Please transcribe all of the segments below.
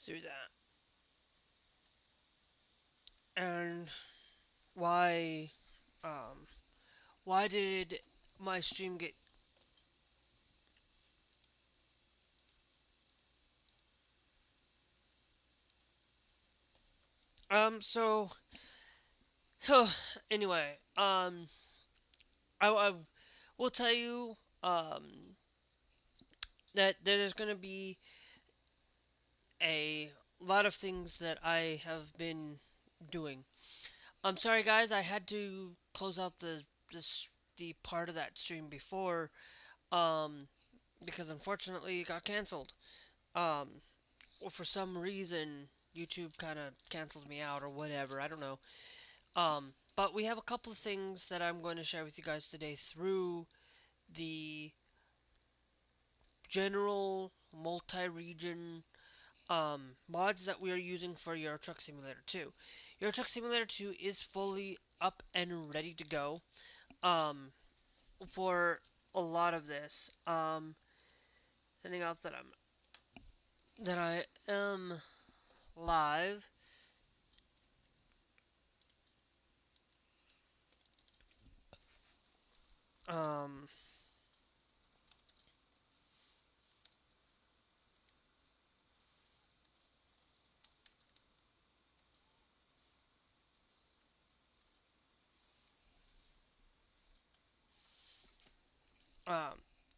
through that. And why um why did my stream get so so anyway, I will tell you that there's going to be a lot of things that I have been doing. I'm sorry guys, I had to close out the part of that stream before um because unfortunately it got canceled. Um or for some reason YouTube kind of canceled me out or whatever, I don't know. But we have a couple of things that I'm going to share with you guys today through the general multi-region mods that we are using for Euro Truck Simulator 2. Euro Truck Simulator 2 is fully up and ready to go for a lot of this. Sending out that I am live. Um,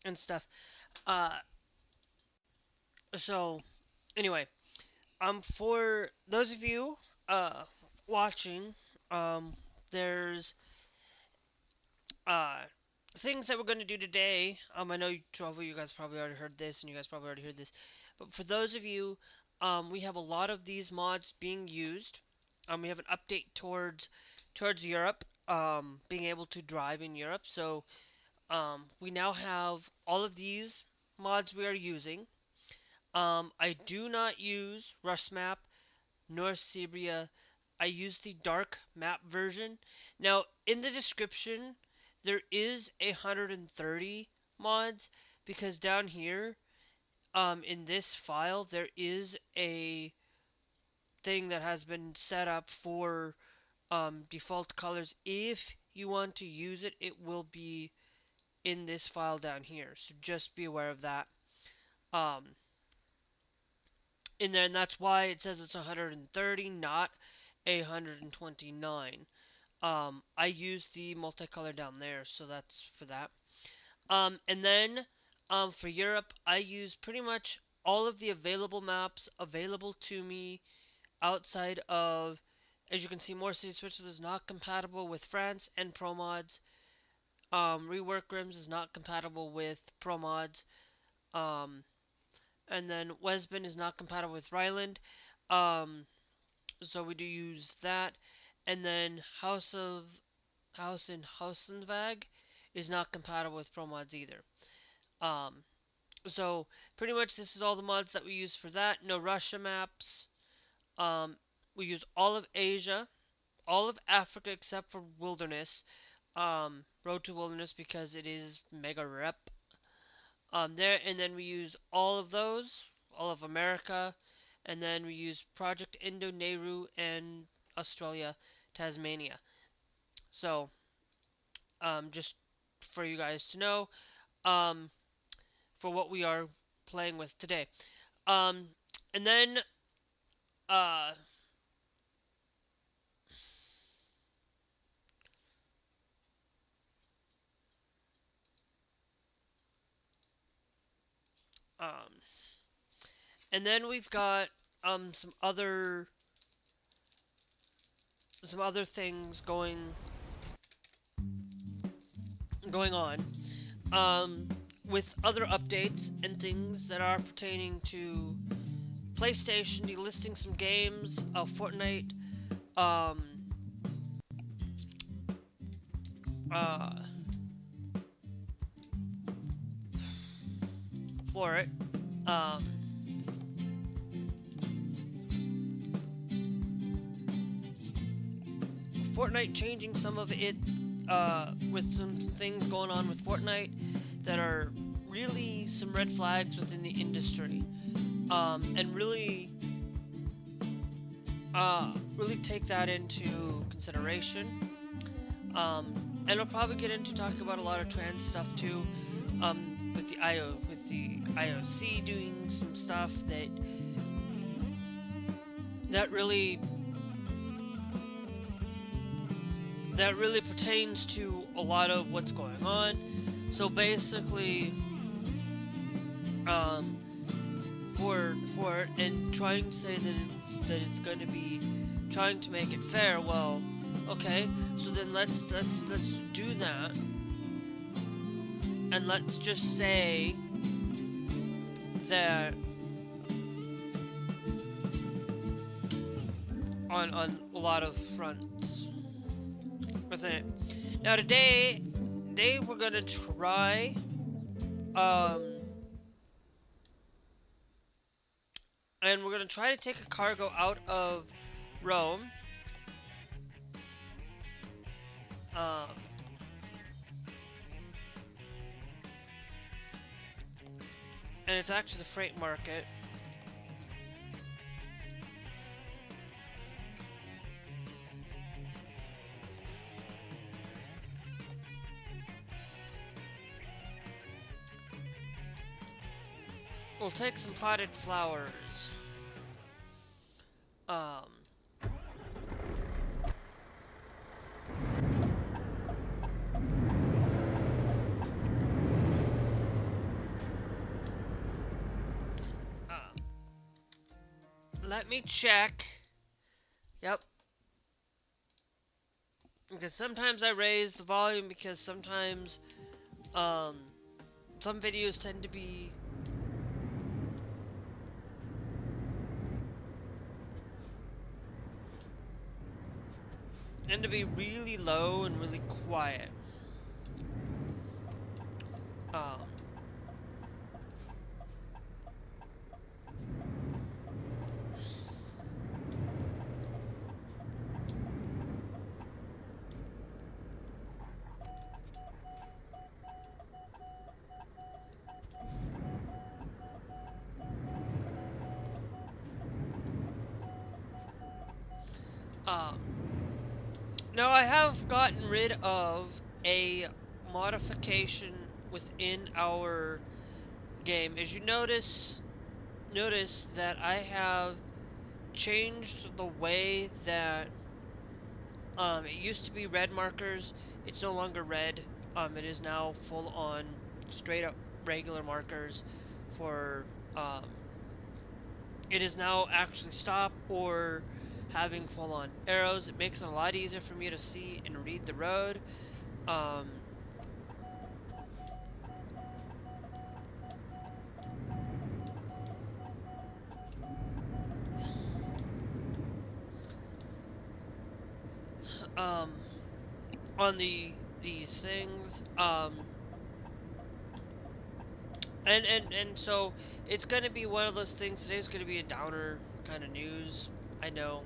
and stuff. Uh, so anyway, for those of you watching, there's uh things that we're going to do today. I know 12 of you guys probably already heard this, and you guys probably already heard this, but for those of you, we have a lot of these mods being used. We have an update towards Europe, being able to drive in Europe. So we now have all of these mods we are using. I do not use Rush Map nor Siberia. I use the dark map version. Now, in the description, there is 130 mods because down here, in this file, there is a thing that has been set up for default colors. If you want to use it, it will be in this file down here. So just be aware of that. In there, and that's why it says it's 130, not 129. I use the multicolor down there, so that's for that. And then for Europe, I use pretty much all of the available maps available to me outside of, as you can see, More City Switches is not compatible with France and promods. Rework Rims is not compatible with promods. Um, and then Wesben is not compatible with Ryland. So we do use that. And then House in Hausenvag is not compatible with promods either. Um, so pretty much this is all the mods that we use for that. No Russia maps. Um, we use all of Asia, all of Africa except for Wilderness. Road to Wilderness because it is mega rep. There, and then we use all of those, all of America, and then we use Project Indo, Nauru, and Australia, Tasmania. So, just for you guys to know, um, for what we are playing with today. Um, and then, uh, um, and then we've got some other things going on. With other updates and things that are pertaining to PlayStation, delisting some games of Fortnite, um, uh, for it, Fortnite changing some of it, with some things going on with Fortnite that are really some red flags within the industry, and really really take that into consideration. And we'll probably get into talking about a lot of trans stuff too. With the IOC doing some stuff that really pertains to a lot of what's going on. So basically, for and trying to say that it's going to be trying to make it fair. Well, okay, so then let's do that, and let's just say that on a lot of fronts with it. Now today we're gonna try and we're gonna try to take a cargo out of Rome. And it's actually the freight market. We'll take some potted flowers. Let me check. Yep. Because sometimes I raise the volume because sometimes some videos tend to be really low and really quiet. Now I have gotten rid of a modification within our game. As you notice that I have changed the way that it used to be red markers. It's no longer red. It is now full on straight up regular markers for it is now actually stop or having full-on arrows. It makes it a lot easier for me to see and read the road. On these things, and so it's gonna be one of those things. Today's gonna be a downer kind of news. I know.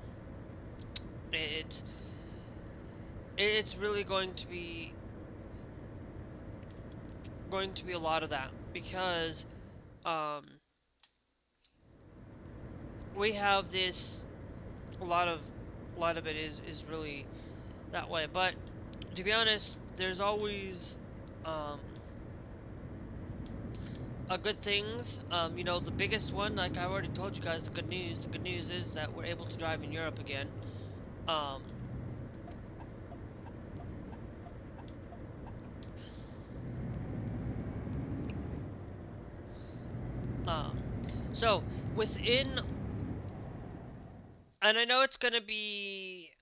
It's really going to be a lot of that because we have this a lot of it is really that way. But to be honest, there's always a good things. You know, the biggest one, like I already told you guys, the good news is that we're able to drive in Europe again. So within, and I know it's gonna be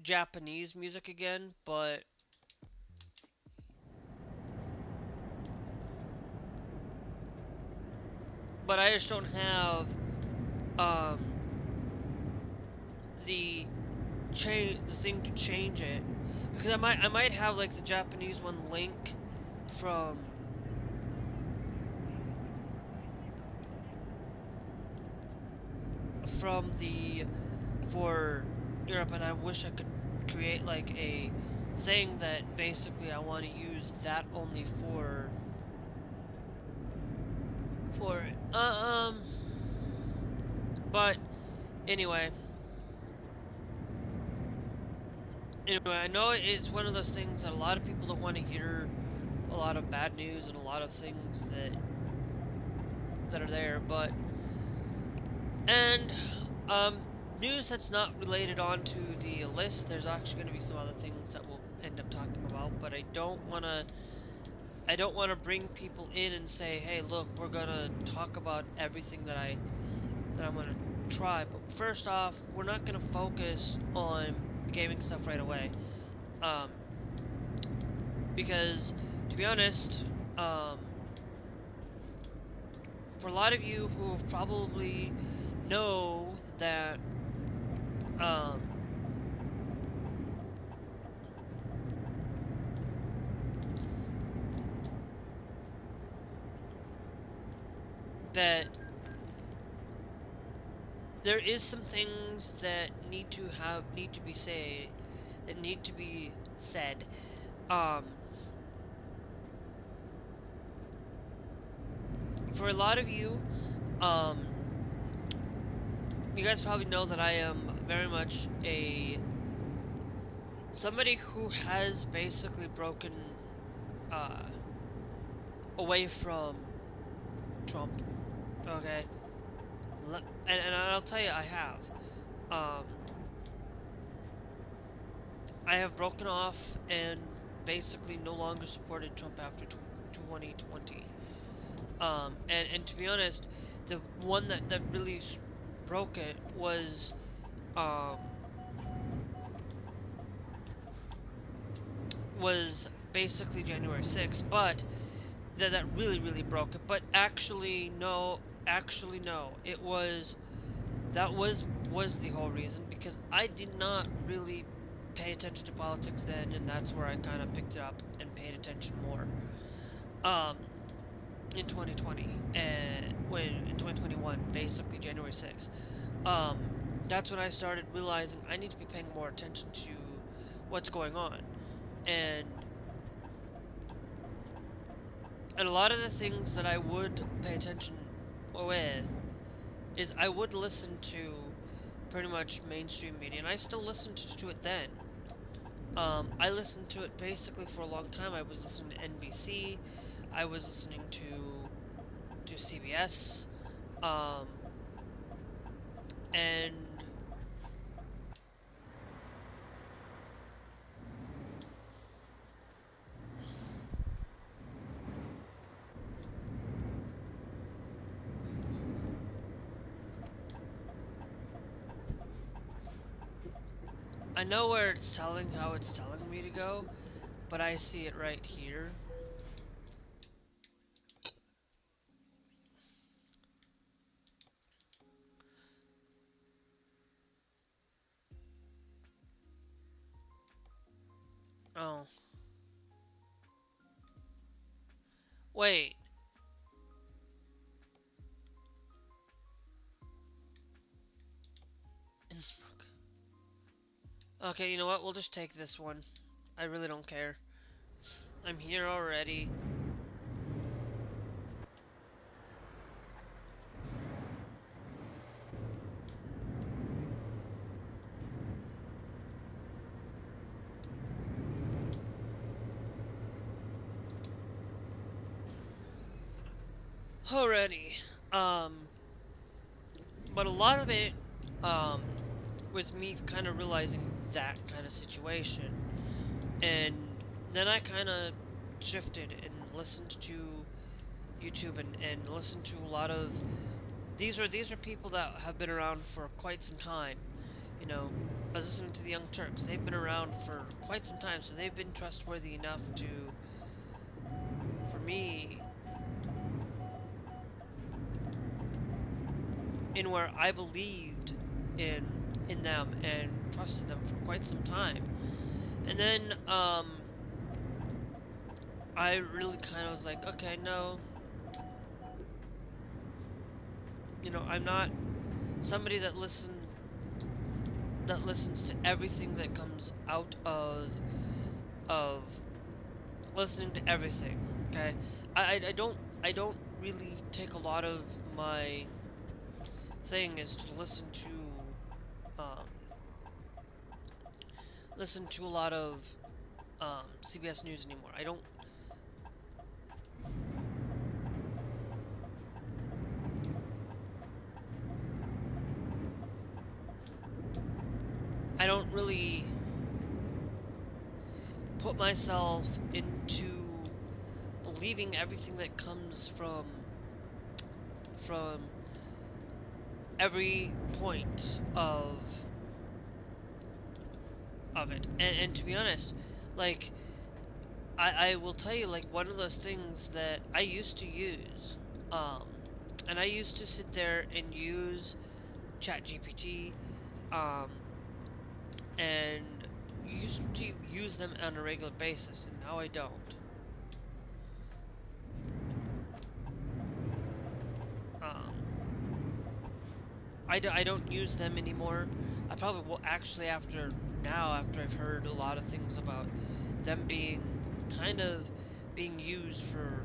Japanese music again, but I just don't have the thing to change it, because I might have like the Japanese one link from for Europe, and I wish I could create like a thing that basically I want to use that only for it. But anyway, Anyway, I know it's one of those things that a lot of people don't want to hear, a lot of bad news and a lot of things that are there, but and news that's not related onto the list. There's actually going to be some other things that we'll end up talking about, but I don't want to bring people in and say, hey, look, we're gonna talk about everything that I'm gonna try. But first off, we're not gonna focus on the gaming stuff right away, um, because to be honest, for a lot of you who probably know that um, that there is some things that need to be said. Um, for a lot of you, um, you guys probably know that I am very much somebody who has basically broken away from Trump. Okay, and I'll tell you, I have. Um, I have broken off and basically no longer supported Trump after 2020. And to be honest, the one that really broke it um, was basically January 6th, but that really broke it. But actually no, that was the whole reason, because I did not really pay attention to politics then, and that's where I kind of picked it up and paid attention more. In 2020 and in 2021, basically January 6th, that's when I started realizing I need to be paying more attention to what's going on, and a lot of the things that I would pay attention with is I would listen to pretty much mainstream media, and I still listened to it then. I listened to it basically for a long time. I was listening to NBC, I was listening to CBS, and I know where how it's telling me to go, but I see it right here. Oh. Wait. Innsbruck. Okay, you know what? We'll just take this one. I really don't care. I'm here already. Already. But a lot of it, with me kind of realizing that kind of situation, and then I kind of shifted and listened to YouTube and listened to a lot of these are people that have been around for quite some time. You know, I was listening to the Young Turks. They've been around for quite some time, so they've been trustworthy enough for me, in where I believed in them and trusted them for quite some time. And then I really kind of was like, okay, no, you know, I'm not somebody that listens to everything that comes out of listening to everything. Okay, I don't really take a lot of my thing is to listen listen to a lot of CBS News anymore. I don't really put myself into believing everything that comes from every point of it. And to be honest, like I will tell you, like, one of those things that I used to use, and I used to sit there and use ChatGPT, and used to use them on a regular basis, and now I don't. I don't use them anymore. I probably will actually after I've heard a lot of things about them being kind of being used for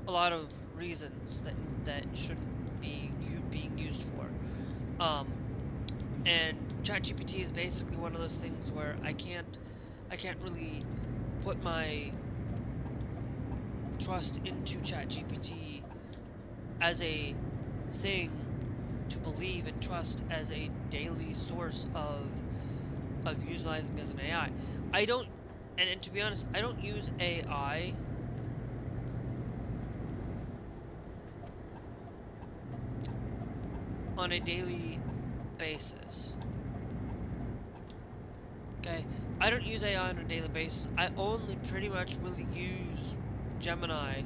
a lot of reasons that shouldn't be being used for. And ChatGPT is basically one of those things where I can't really put my trust into ChatGPT as a thing to believe and trust as a daily source of utilizing as an AI. I don't, and to be honest, I don't use AI on a daily basis. Okay, I don't use AI on a daily basis. I only pretty much really use Gemini.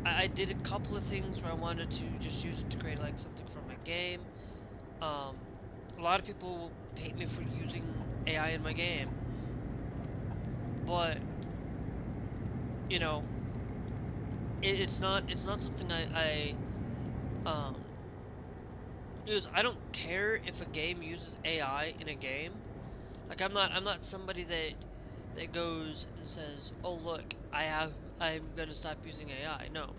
I did a couple of things where I wanted to just use it to create like something for my game. A lot of people hate me for using AI in my game, but you know, it's not something I use. I don't care if a game uses AI in a game. Like I'm not somebody that goes and says, "Oh look, I'm gonna stop using AI." No,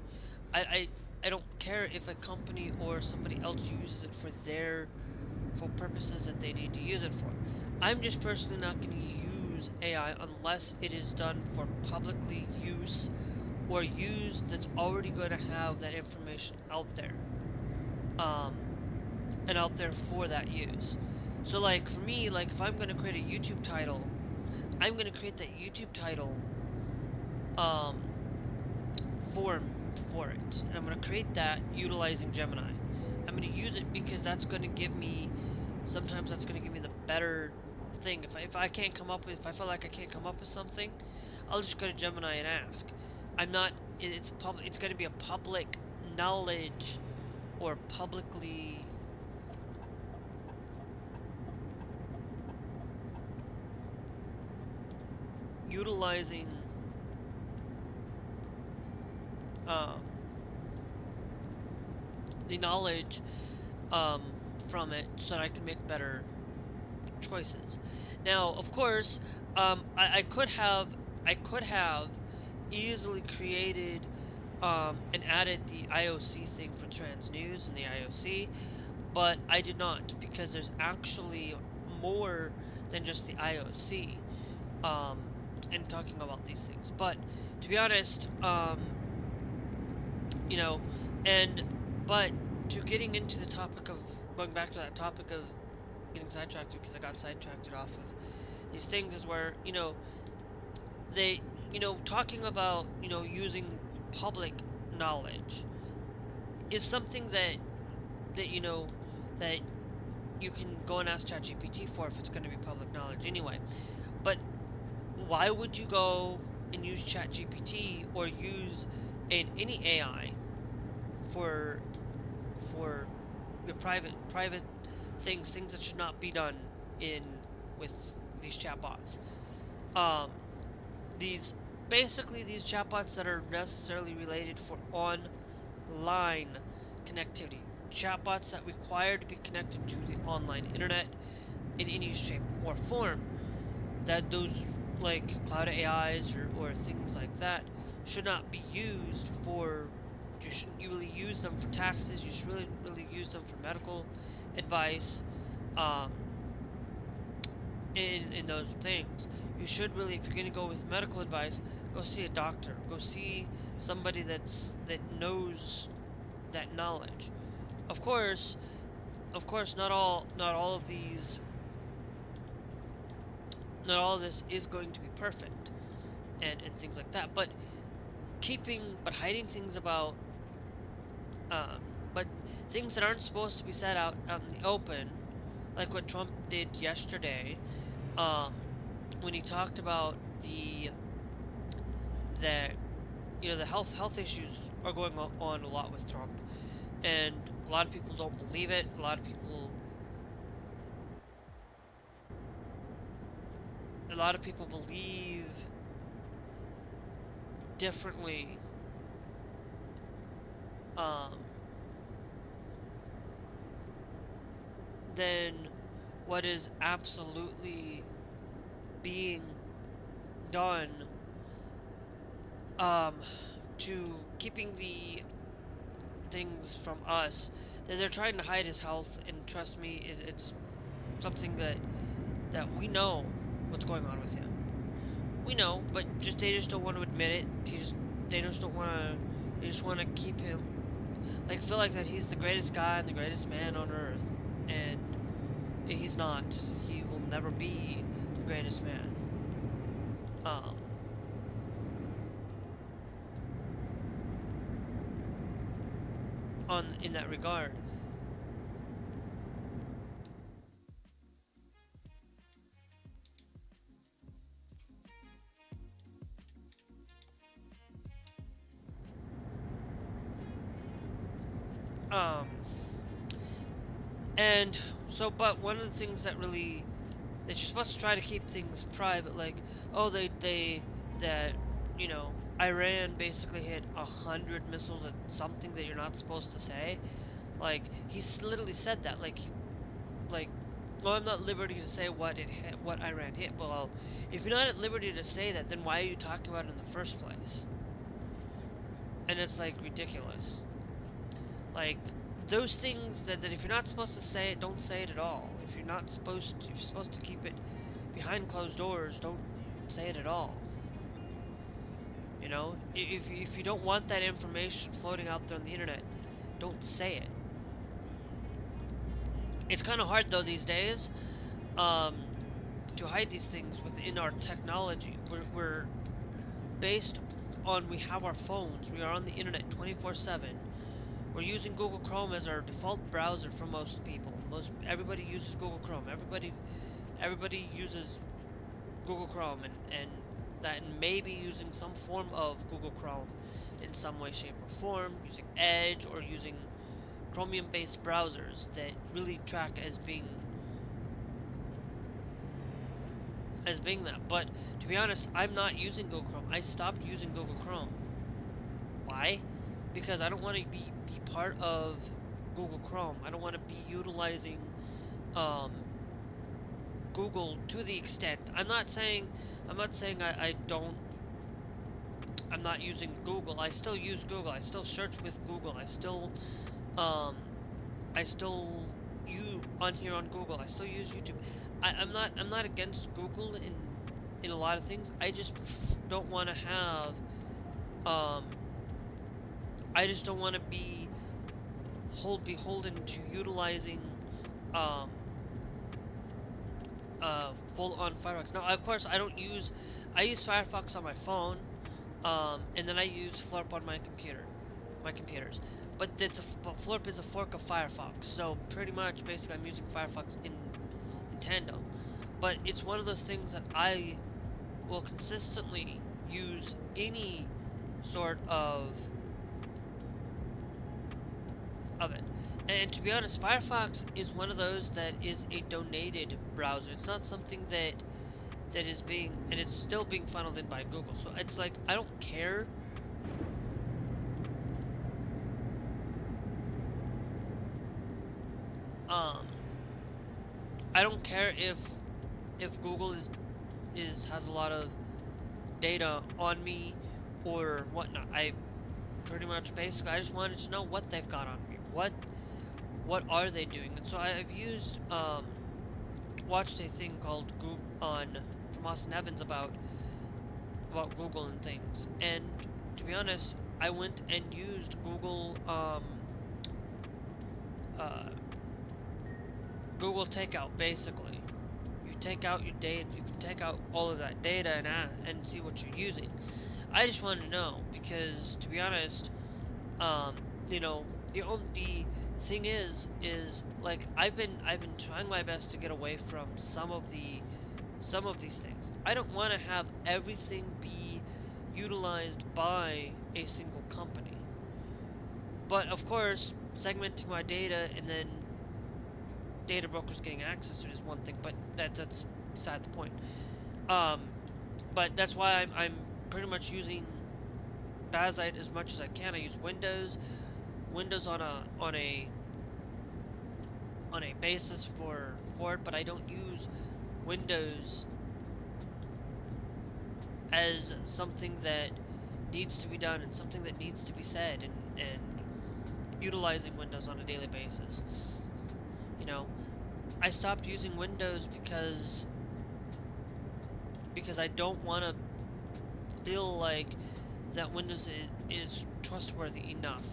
I don't care if a company or somebody else uses it for purposes that they need to use it for. I'm just personally not going to use AI unless it is done for publicly use or use that's already going to have that information out there, and out there for that use. So like for me, like if I'm going to create a YouTube title, I'm going to create that YouTube title for it, and I'm going to create that utilizing Gemini. I'm going to use it because that's going to give me, sometimes that's going to give me the better thing. If I can't come up with, if I feel like I can't come up with something, I'll just go to Gemini and ask. I'm not, it's going to be a public knowledge or publicly utilizing the knowledge from it so that I can make better choices. Now, of course, I could have easily created and added the IOC thing for trans news and the IOC, but I did not because there's actually more than just the IOC in talking about these things. But to be honest, you know, but to getting into the topic of, going back to that topic of getting sidetracked, because I got sidetracked off of these things, is where, you know, they, you know, talking about, you know, using public knowledge is something that you know, that you can go and ask ChatGPT for if it's going to be public knowledge anyway. But why would you go and use ChatGPT or use any AI for your private things that should not be done with these chatbots? These chatbots that are necessarily related for online connectivity, chatbots that require to be connected to the online internet in any shape or form, that those like cloud AIs or things like that should not be used for. You shouldn't really use them for taxes. You should really use them for medical advice, in those things. You should really, if you're gonna go with medical advice, go see a doctor. Go see somebody that knows that knowledge. Of course, not all of these, not all of this is going to be perfect, and things like that. But hiding things about, um, but things that aren't supposed to be said out in the open, like what Trump did yesterday, um, when he talked about that the health issues are going on a lot with Trump, and a lot of people don't believe it. A lot of people believe differently, um, than what is absolutely being done, um, to keeping the things from us. They're trying to hide his health, and trust me, it's something that we know what's going on with him. We know, but they just don't want to admit it. They just don't want to. They just want to keep him, like, feel like that he's the greatest guy and the greatest man on earth, and he's not. He will never be the greatest man. Um, in that regard. Um, and so, but one of the things that you're supposed to try to keep things private, like, oh, that, Iran basically hit 100 missiles at something that you're not supposed to say. Like, he's literally said that, like, well, I'm not at liberty to say what Iran hit. Well, if you're not at liberty to say that, then why are you talking about it in the first place? And it's, like, ridiculous. Like, those things that if you're not supposed to say it, don't say it at all. If you're supposed to keep it behind closed doors, don't say it at all. If you don't want that information floating out there on the internet, don't say it. It's kind of hard, though, these days, to hide these things within our technology. We're based on, we have our phones, we are on the internet 24/7. We're using Google Chrome as our default browser for most people. Everybody uses Google Chrome. Everybody uses Google Chrome, and that maybe using some form of Google Chrome in some way, shape, or form, using Edge or using Chromium-based browsers that really track as being that. But to be honest, I'm not using Google Chrome. I stopped using Google Chrome. Why? Because I don't want to be part of Google Chrome. I don't want to be utilizing Google to the extent. I'm not saying I don't. I'm not using Google. I still use Google. I still search with Google. I still on here on Google. I still use YouTube. I'm not against Google in a lot of things. I just don't want to have I just don't want to be beholden to utilizing full-on Firefox. Now, of course, I use Firefox on my phone, and then I use Flurp on my computers. But Flurp is a fork of Firefox, so pretty much, basically, I'm using Firefox in tandem. But it's one of those things that I will consistently use any sort of it. And to be honest, Firefox is one of those that is a donated browser. It's not something that is and it's still being funneled in by Google. So it's like, I don't care. I don't care if Google has a lot of data on me or whatnot. I pretty much, basically, I just wanted to know what they've got on me. What are they doing? And so I've used watched a thing called Google from Austin Evans about Google and things, and to be honest, I went and used uh, Google Takeout basically. You take out your data, you can take out all of that data and see what you're using. I just wanted to know because, to be honest, you know, the thing is like I've been trying my best to get away from some of these things. I don't want to have everything be utilized by a single company. But of course, segmenting my data and then data brokers getting access to it is one thing, but that's beside the point. But that's why I'm pretty much using Bazite as much as I can. I use Windows on a basis for it, but I don't use Windows as something that needs to be done and something that needs to be said, and utilizing Windows on a daily basis. You know, I stopped using Windows because I don't want to feel like that Windows is trustworthy enough.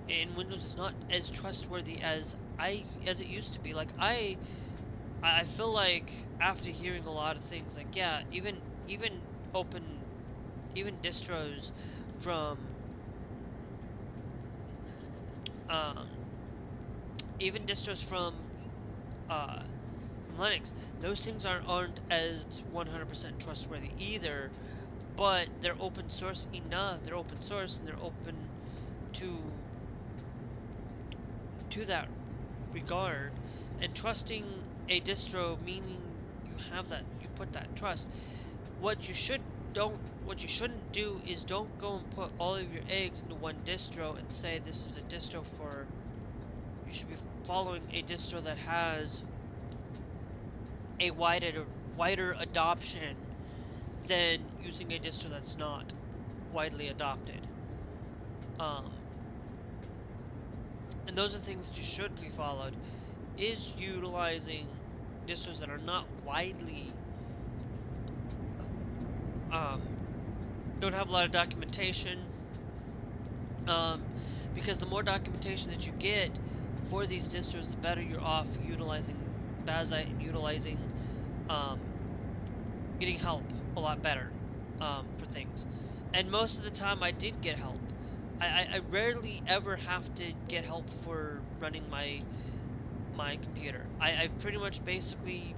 And Windows is not as trustworthy as it used to be. Like I feel like after hearing a lot of things, like yeah, even distros from even distros from Linux, those things aren't as 100% trustworthy either, but they're open source enough. They're open source and they're open to that regard, and trusting a distro meaning you put that trust. What you shouldn't do is don't go and put all of your eggs into one distro and say this is a distro for. You should be following a distro that has a wider adoption than using a distro that's not widely adopted. And those are things that you should be followed, is utilizing distros that are not widely, don't have a lot of documentation, because the more documentation that you get for these distros, the better you're off utilizing Bazite and utilizing, getting help a lot better, for things. And most of the time I did get help. I rarely ever have to get help for running my computer. I pretty much basically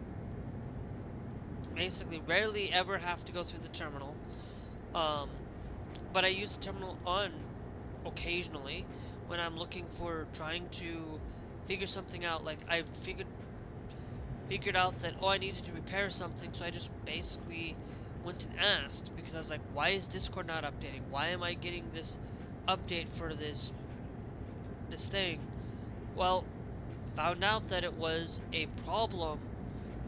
rarely ever have to go through the terminal. But I use the terminal on occasionally when I'm trying to figure something out. Like I figured out that I needed to repair something, so I just basically went and asked, because I was like, why is Discord not updating? Why am I getting this update for this thing? Well, found out that it was a problem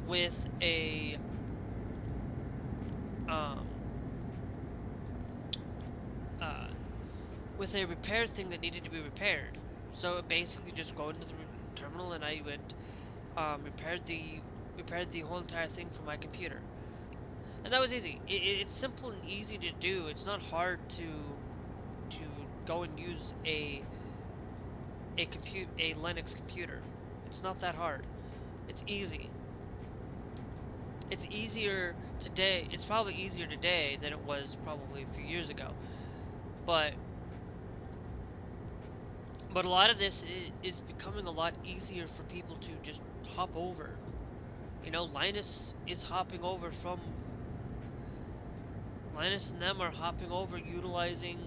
with a repair thing that needed to be repaired. So it basically just go into the terminal, and I went repaired the whole entire thing for my computer, and that was easy. It's simple and easy to do. It's not hard to go and use a Linux computer. It's not that hard. It's easy. It's easier today. It's probably easier today than it was probably a few years ago. But a lot of this is becoming a lot easier for people to just hop over. You know, Linus and them are hopping over utilizing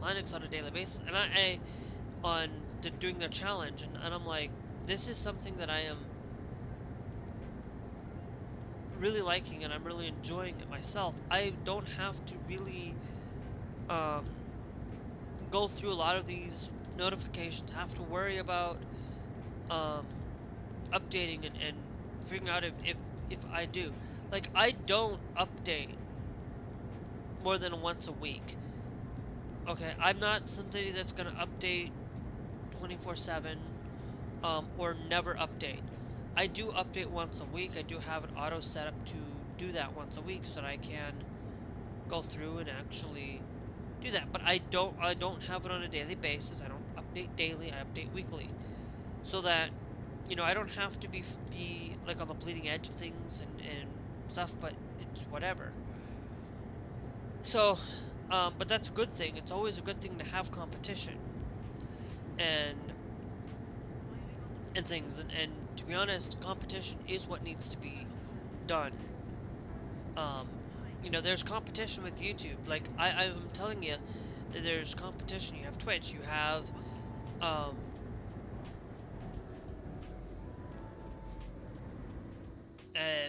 Linux on a daily basis, and doing their challenge, and I'm like, this is something that I am really liking, and I'm really enjoying it myself. I don't have to really go through a lot of these notifications, have to worry about updating and figuring out if I do. Like, I don't update more than once a week. Okay, I'm not somebody that's gonna update 24/7 or never update. I do update once a week. I do have an auto set up to do that once a week so that I can go through and actually do that. But I don't have it on a daily basis. I don't update daily. I update weekly, so that I don't have to be like on the bleeding edge of things and stuff. But it's whatever. So, but that's a good thing. It's always a good thing to have competition and things. And to be honest, competition is what needs to be done. There's competition with YouTube. Like, I'm telling you that there's competition. You have Twitch, you have,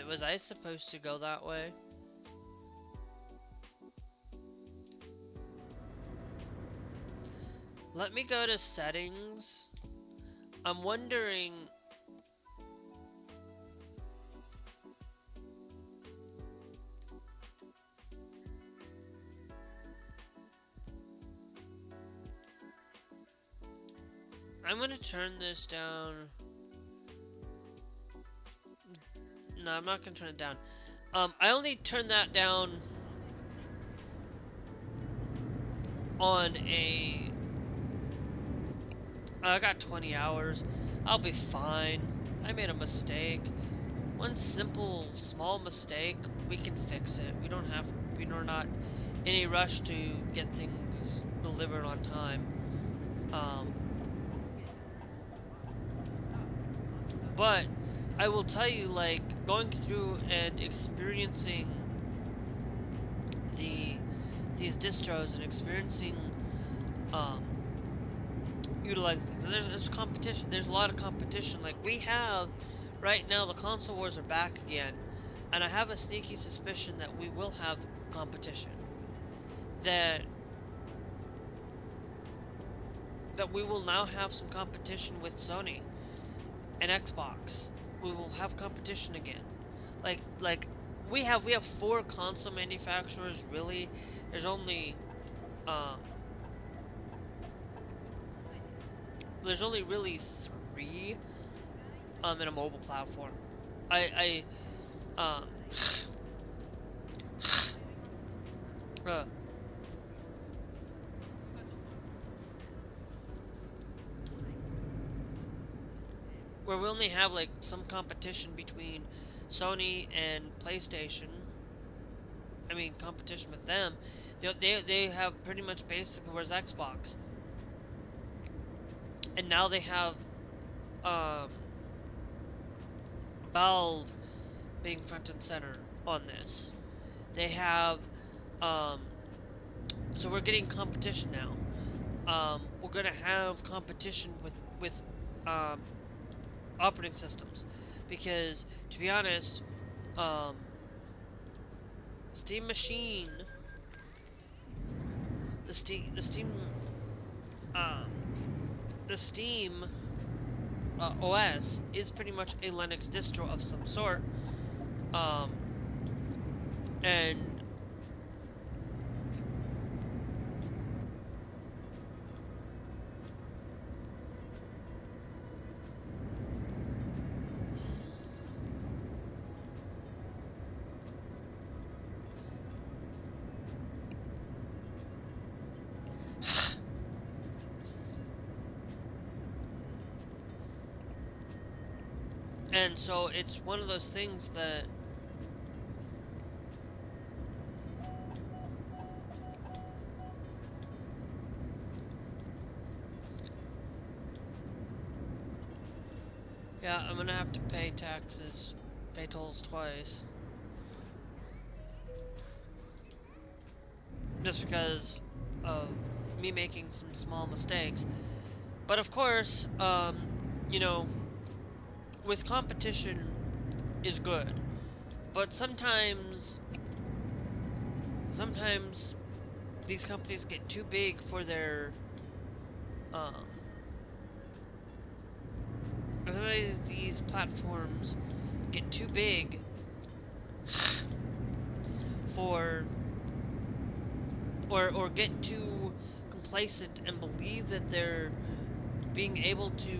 was I supposed to go that way? Let me go to settings. I'm wondering... I'm gonna turn this down. No, I'm not gonna turn it down. I only turn that down on a... I got 20 hours. I'll be fine. I made a mistake. One simple, small mistake. We can fix it. We're not in a rush to get things delivered on time. But I will tell you, like, going through and experiencing these distros and experiencing utilizing things. And there's competition. There's a lot of competition. Like, we have right now, the console wars are back again, and I have a sneaky suspicion that we will have competition. That we will now have some competition with Sony and Xbox. We will have competition again. Like we have 4 console manufacturers. Really, there's only really 3 in a mobile platform. Where we only have like some competition between Sony and PlayStation. I mean, competition with them. They have pretty much basically where's Xbox. And now they have Valve being front and center on this. They have so we're getting competition now. We're gonna have competition with operating systems, because to be honest, Steam Machine, the Steam OS is pretty much a Linux distro of some sort, and so it's one of those things that yeah, I'm gonna have to pay taxes, pay tolls twice. Just because of me making some small mistakes. But of course, with competition is good, but sometimes these companies get too big for their sometimes these platforms get too big for or get too complacent and believe that they're being able to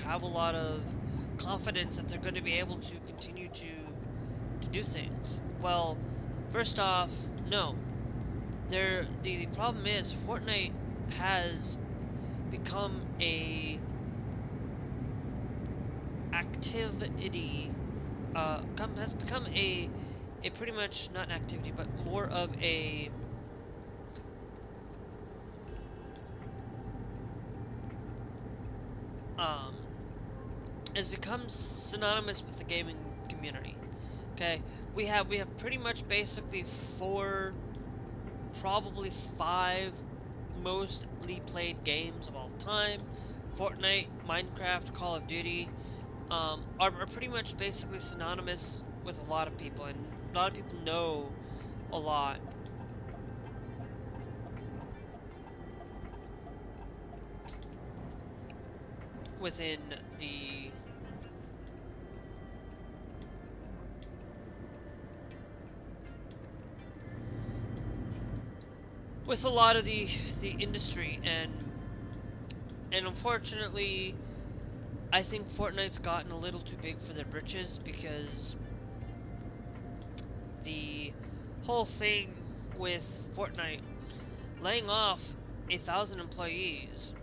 have a lot of confidence that they're going to be able to continue to do things. Well, first off, no. The problem is Fortnite has become a activity has become a pretty much not an activity but more of a has become synonymous with the gaming community. Okay, we have pretty much basically four, probably five mostly played games of all time. Fortnite, Minecraft, Call of Duty are pretty much basically synonymous with a lot of people, and a lot of people know a lot within the with a lot of the industry, and unfortunately I think Fortnite's gotten a little too big for their britches, because the whole thing with Fortnite laying off 1,000 employees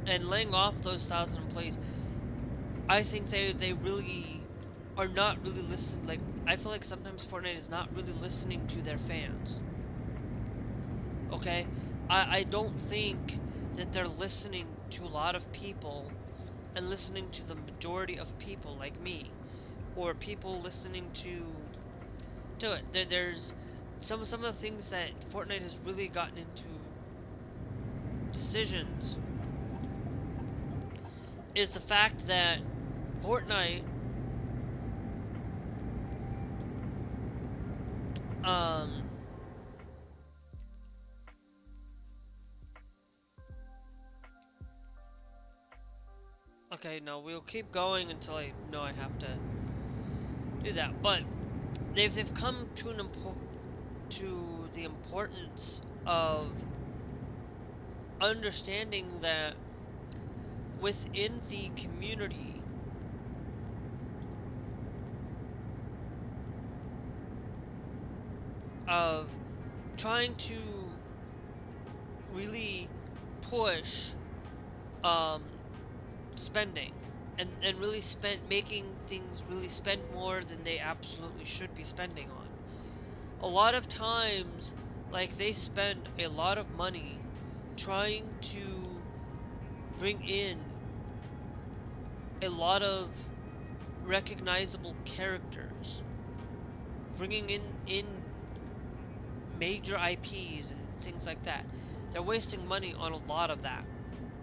and laying off those 1,000 employees, I think they really are not really listening. Like, I feel like sometimes Fortnite is not really listening to their fans. Okay? I don't think that they're listening to a lot of people and listening to the majority of people like me, or people listening to it. There's some of the things that Fortnite has really gotten into decisions is the fact that Fortnite okay, no, we'll keep going until I know I have to do that. But they've come to to the importance of understanding that within the community of trying to really push spending and really making things really spend more than they absolutely should be spending on. A lot of times, like, they spend a lot of money trying to bring in a lot of recognizable characters, bringing in major IPs and things like that. They're wasting money on a lot of that,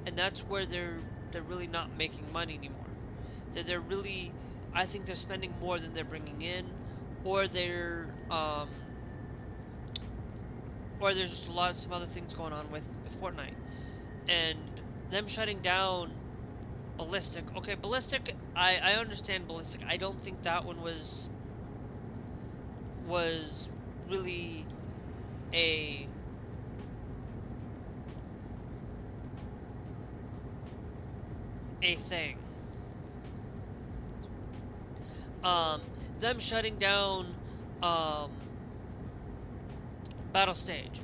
and that's where they're really not making money anymore. They're really, I think they're spending more than they're bringing in, or or there's just some other things going on with Fortnite, and them shutting down Ballistic. Okay, Ballistic, I understand Ballistic. I don't think that one was really a thing. Them shutting down Battle Stage.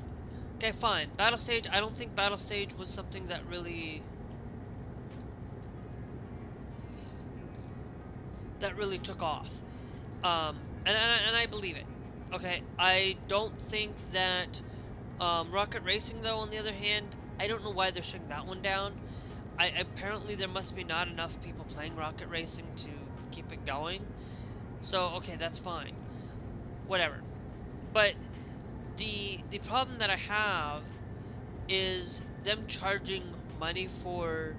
Okay, fine. Battle Stage, I don't think Battle Stage was something that really took off. And I believe it. Okay, I don't think that Rocket Racing, though, on the other hand, I don't know why they're shutting that one down. Apparently there must be not enough people playing Rocket Racing to keep it going. So, okay, that's fine. Whatever. But the problem that I have is them charging money for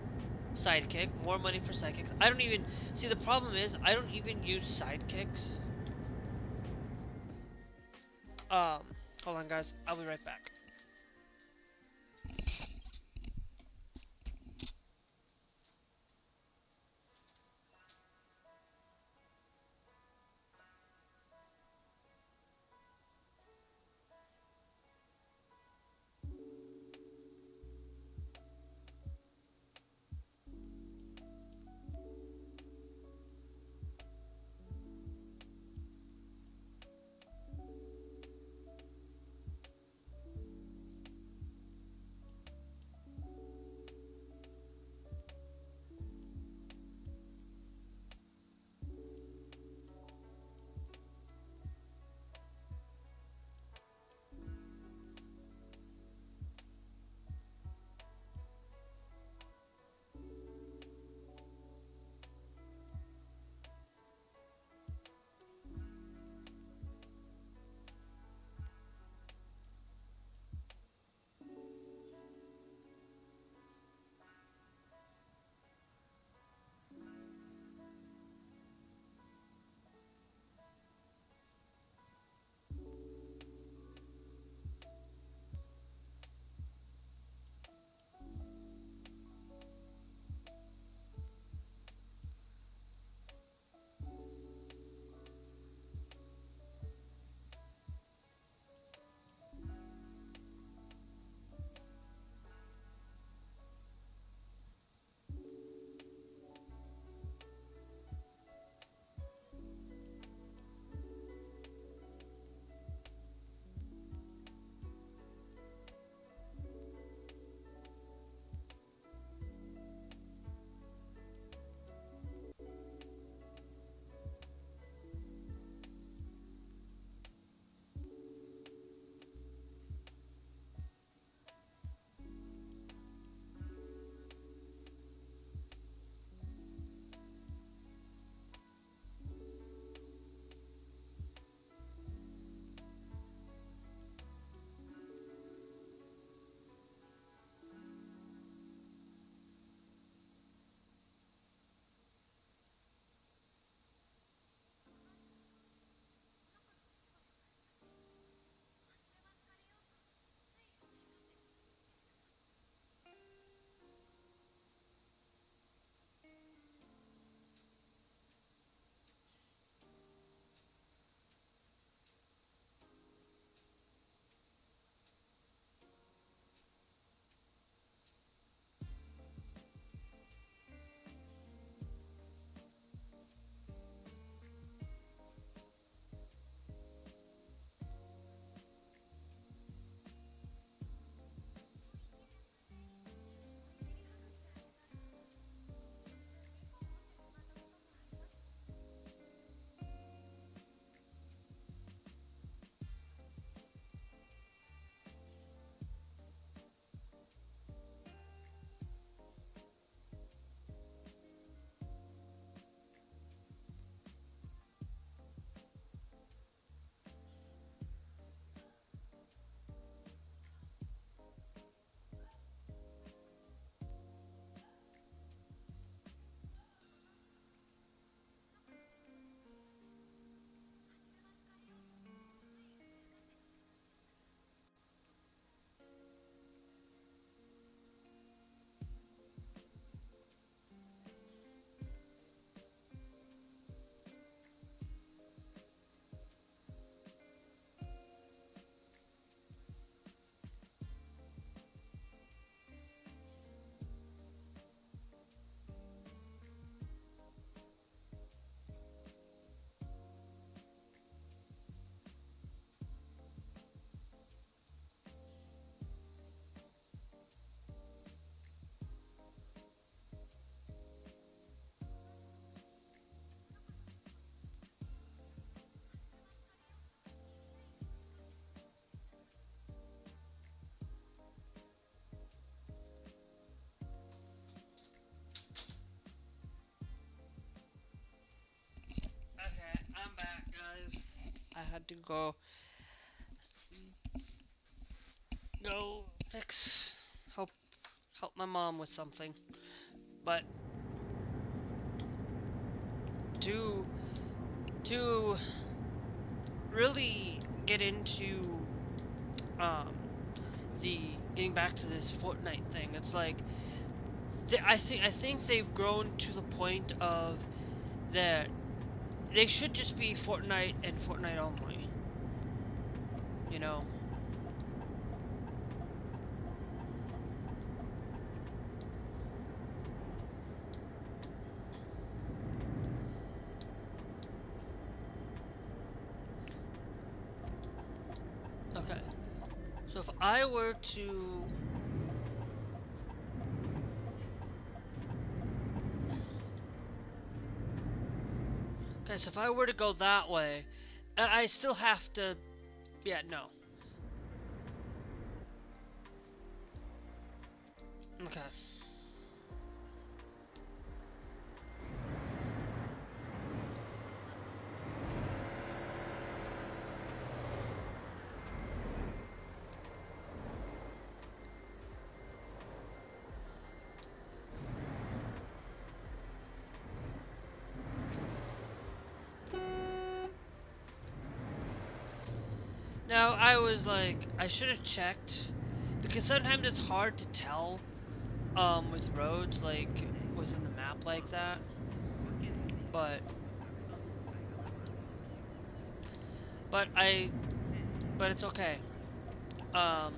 Sidekick, more money for sidekicks. I don't even see, the problem is I don't even use sidekicks. Hold on, guys. I'll be right back. had to go fix help my mom with something. But to really get into um the getting back to this Fortnite thing, it's like I think they've grown to the point of that they should just be Fortnite and Fortnite only. You know. Okay. So if I were to Okay, so if I were to go that way, I still have to yeah, no. Okay. Now, I was like, I should have checked, because sometimes it's hard to tell, with roads, like, within the map like that, but but it's okay, um,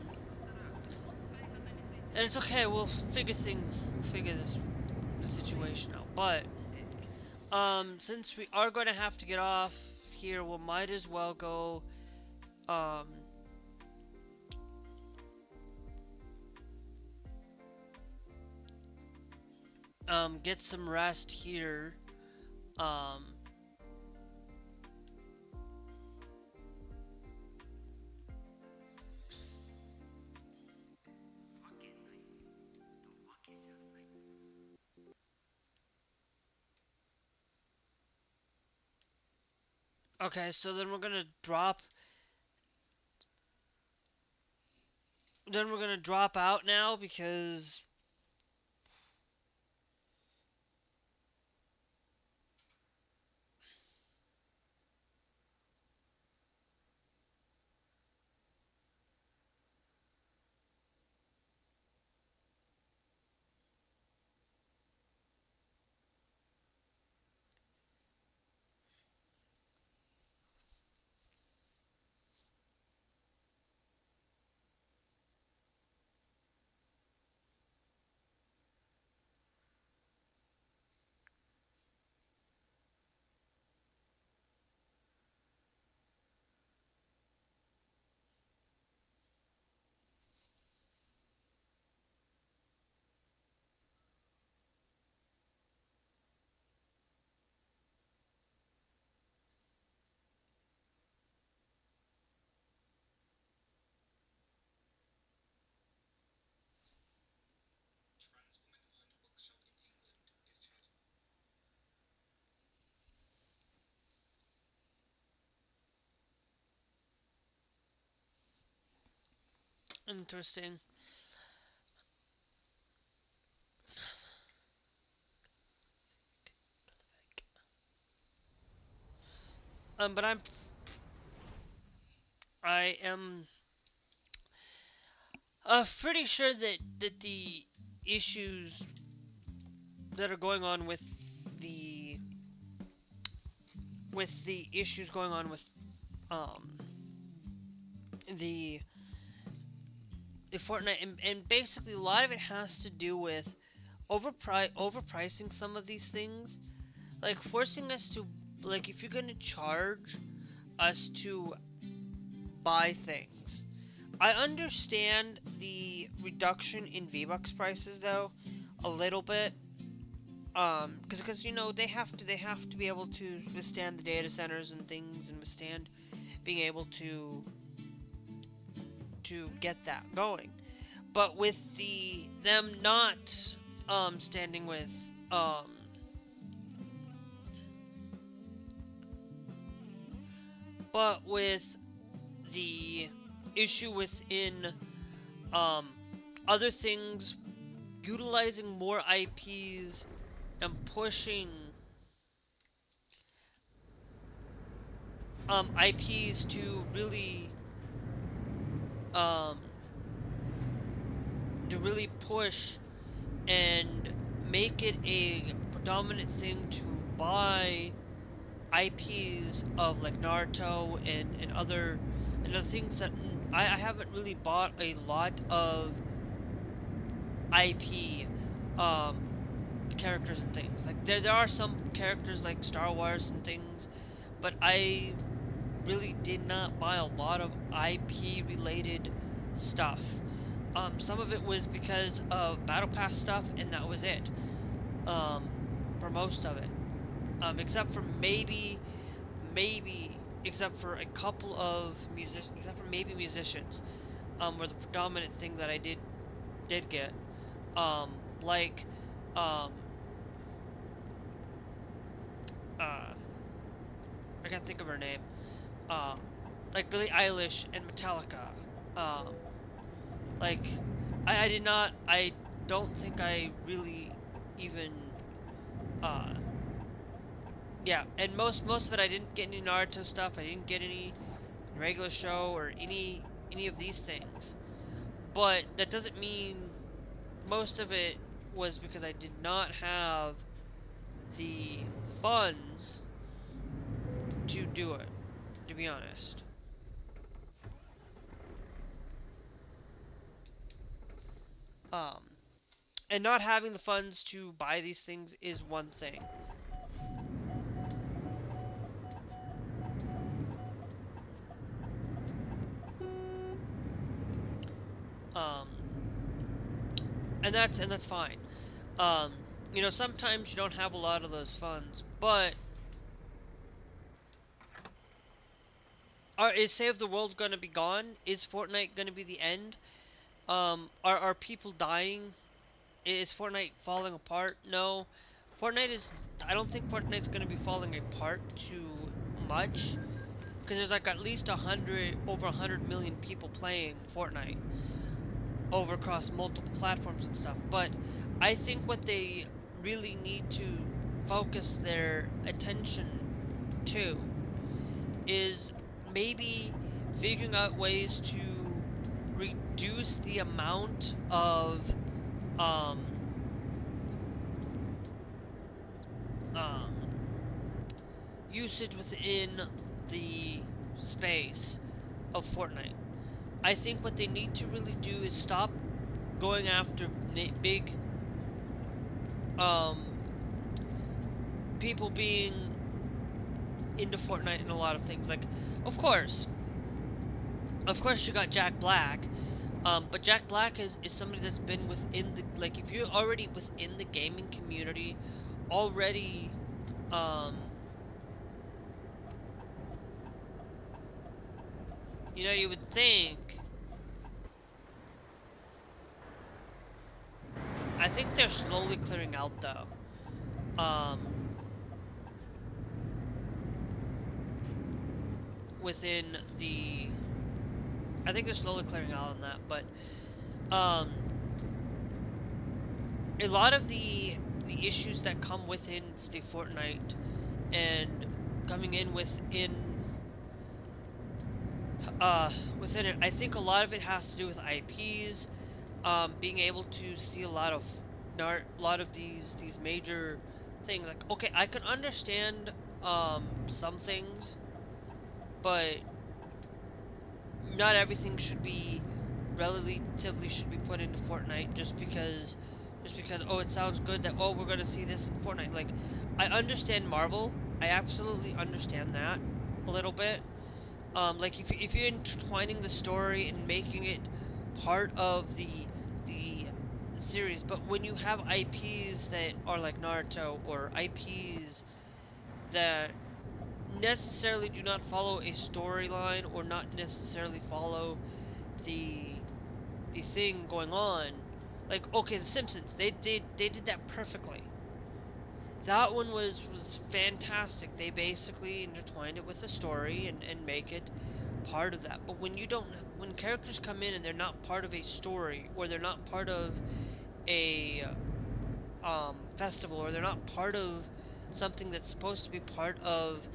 and it's okay, we'll figure the situation out, but, since we are going to have to get off here, we might as well go, get some rest here. Okay, so then we're gonna drop. Then we're gonna drop out now because. Interesting. But I am pretty sure that the issues that are going on the with the issues going on with um the the Fortnite and basically a lot of it has to do with overpricing some of these things, like forcing us to, like, if you're gonna charge us to buy things. I understand the reduction in V-Bucks prices though, a little bit, because you know they have to be able to withstand the data centers and things and withstand being able to get that going. But with them not standing with but with the issue within other things utilizing more IPs and pushing IPs um, to really push and make it a predominant thing to buy IPs of like Naruto and other things that I haven't really bought a lot of IP characters and things. Like there are some characters like Star Wars and things, but I really did not buy a lot of IP related stuff. Some of it was because of Battle Pass stuff, and that was it. For most of it, except for maybe, except for a couple of musicians, except for maybe musicians, were the predominant thing that I did get. Like, I can't think of her name. Like Billie Eilish and Metallica. Like, I don't think I really even, yeah, and most of it I didn't get any Naruto stuff, I didn't get any regular show or any of these things. But that doesn't mean most of it was because I did not have the funds to do it, to be honest. And not having the funds to buy these things is one thing. And that's fine. You know, sometimes you don't have a lot of those funds, but is Save the World gonna be gone? Is Fortnite gonna be the end? Are people dying? Is Fortnite falling apart? No. I don't think Fortnite's gonna be falling apart too much, because there's like at least over 100 million people playing Fortnite over across multiple platforms and stuff. But I think what they really need to focus their attention to is maybe figuring out ways to reduce the amount of usage within the space of Fortnite. I think what they need to really do is stop going after big people being into Fortnite and a lot of things. Like, of course you got Jack Black, but Jack Black is somebody that's been within the, like, if you're already within the gaming community already, you know, you would think, I think they're slowly clearing out though. Within the, I think they're slowly clearing out on that, but a lot of the issues that come within the Fortnite and coming in within it, I think a lot of it has to do with IPs, being able to see a lot of these major things. Like, okay, I can understand some things, but not everything should be put into Fortnite just because oh, it sounds good that, oh, we're gonna see this in Fortnite. Like, I understand Marvel, I absolutely understand that a little bit. Like, if you're intertwining the story and making it part of the series, but when you have IPs that are like Naruto, or IPs that necessarily do not follow a storyline or not necessarily follow the thing going on, like, okay, The Simpsons, they did that perfectly. that one was fantastic. They basically intertwined it with a story and make it part of that. But when you don't, when characters come in and they're not part of a story, or they're not part of a festival, or they're not part of something that's supposed to be part of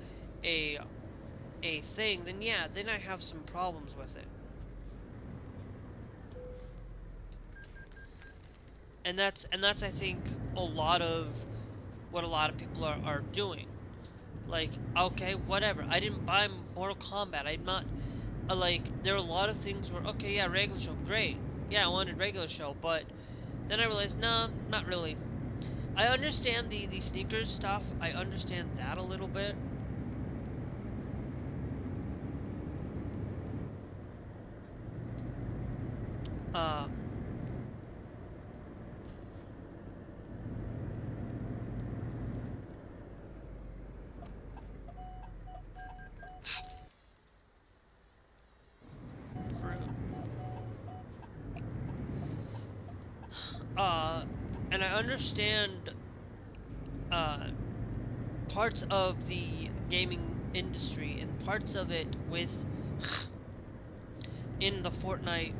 a thing, then yeah, then I have some problems with it. And that's I think a lot of what a lot of people are doing. Like, okay, whatever. I didn't buy Mortal Kombat. I'm not like, there are a lot of things where, okay, yeah, regular show, great. Yeah, I wanted regular show, but then I realized, nah, not really. I understand the sneakers stuff. I understand that a little bit. Uh, fruit. Uh, and I understand parts of the gaming industry and parts of it with in the Fortnite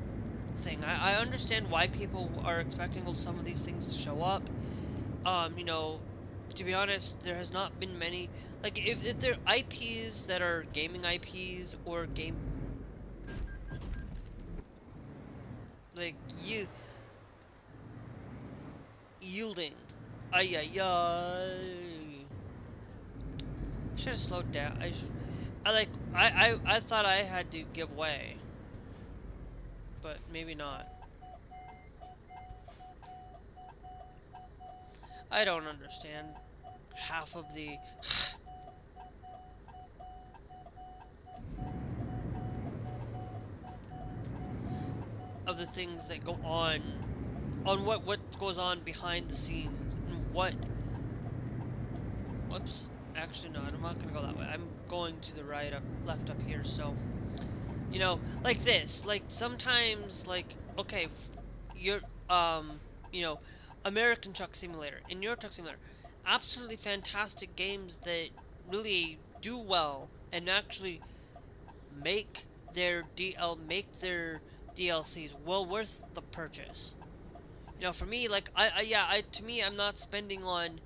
thing. I understand why people are expecting some of these things to show up. You know, to be honest, there has not been many. Like, if there are IPs that are gaming IPs or game, like, yielding. Ay ay ay. Should have slowed down. I thought I had to give way, but maybe not. I don't understand half of the things that go on what goes on behind the scenes, and what. Whoops. Actually, no, I'm not gonna go that way. I'm going to the right, left up here. So, you know, like this. Like sometimes, like, okay, you're you know, American Truck Simulator and Euro Truck Simulator, absolutely fantastic games that really do well and actually make make their DLCs well worth the purchase. You know, for me, like, to me, I'm not spending on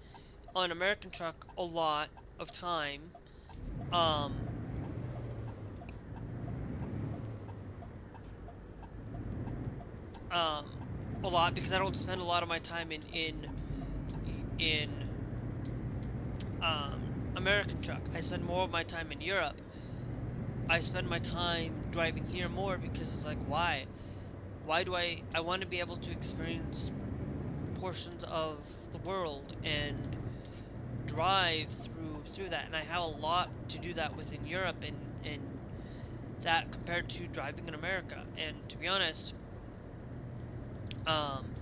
American Truck a lot of time. Um, um, a lot, because I don't spend a lot of my time in American Truck. I spend more of my time in Europe. I spend my time driving here more because it's like, why? Why do I want to be able to experience portions of the world and drive through that, and I have a lot to do that within Europe, and that compared to driving in America. And to be honest, um,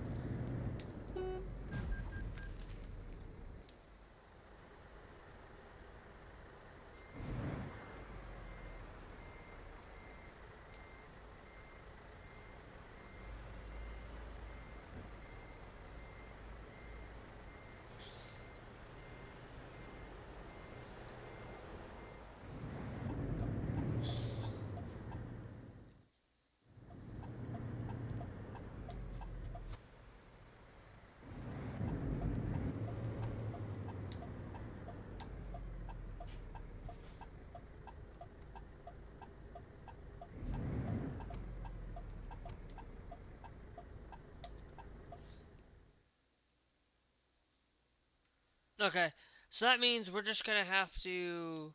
okay, so that means we're just gonna have to.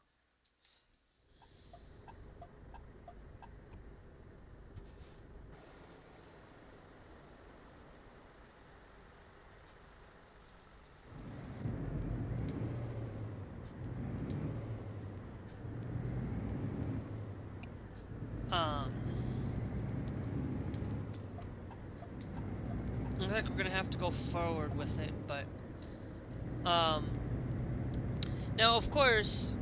Um, looks like we're gonna have to go forward with it, but now of course,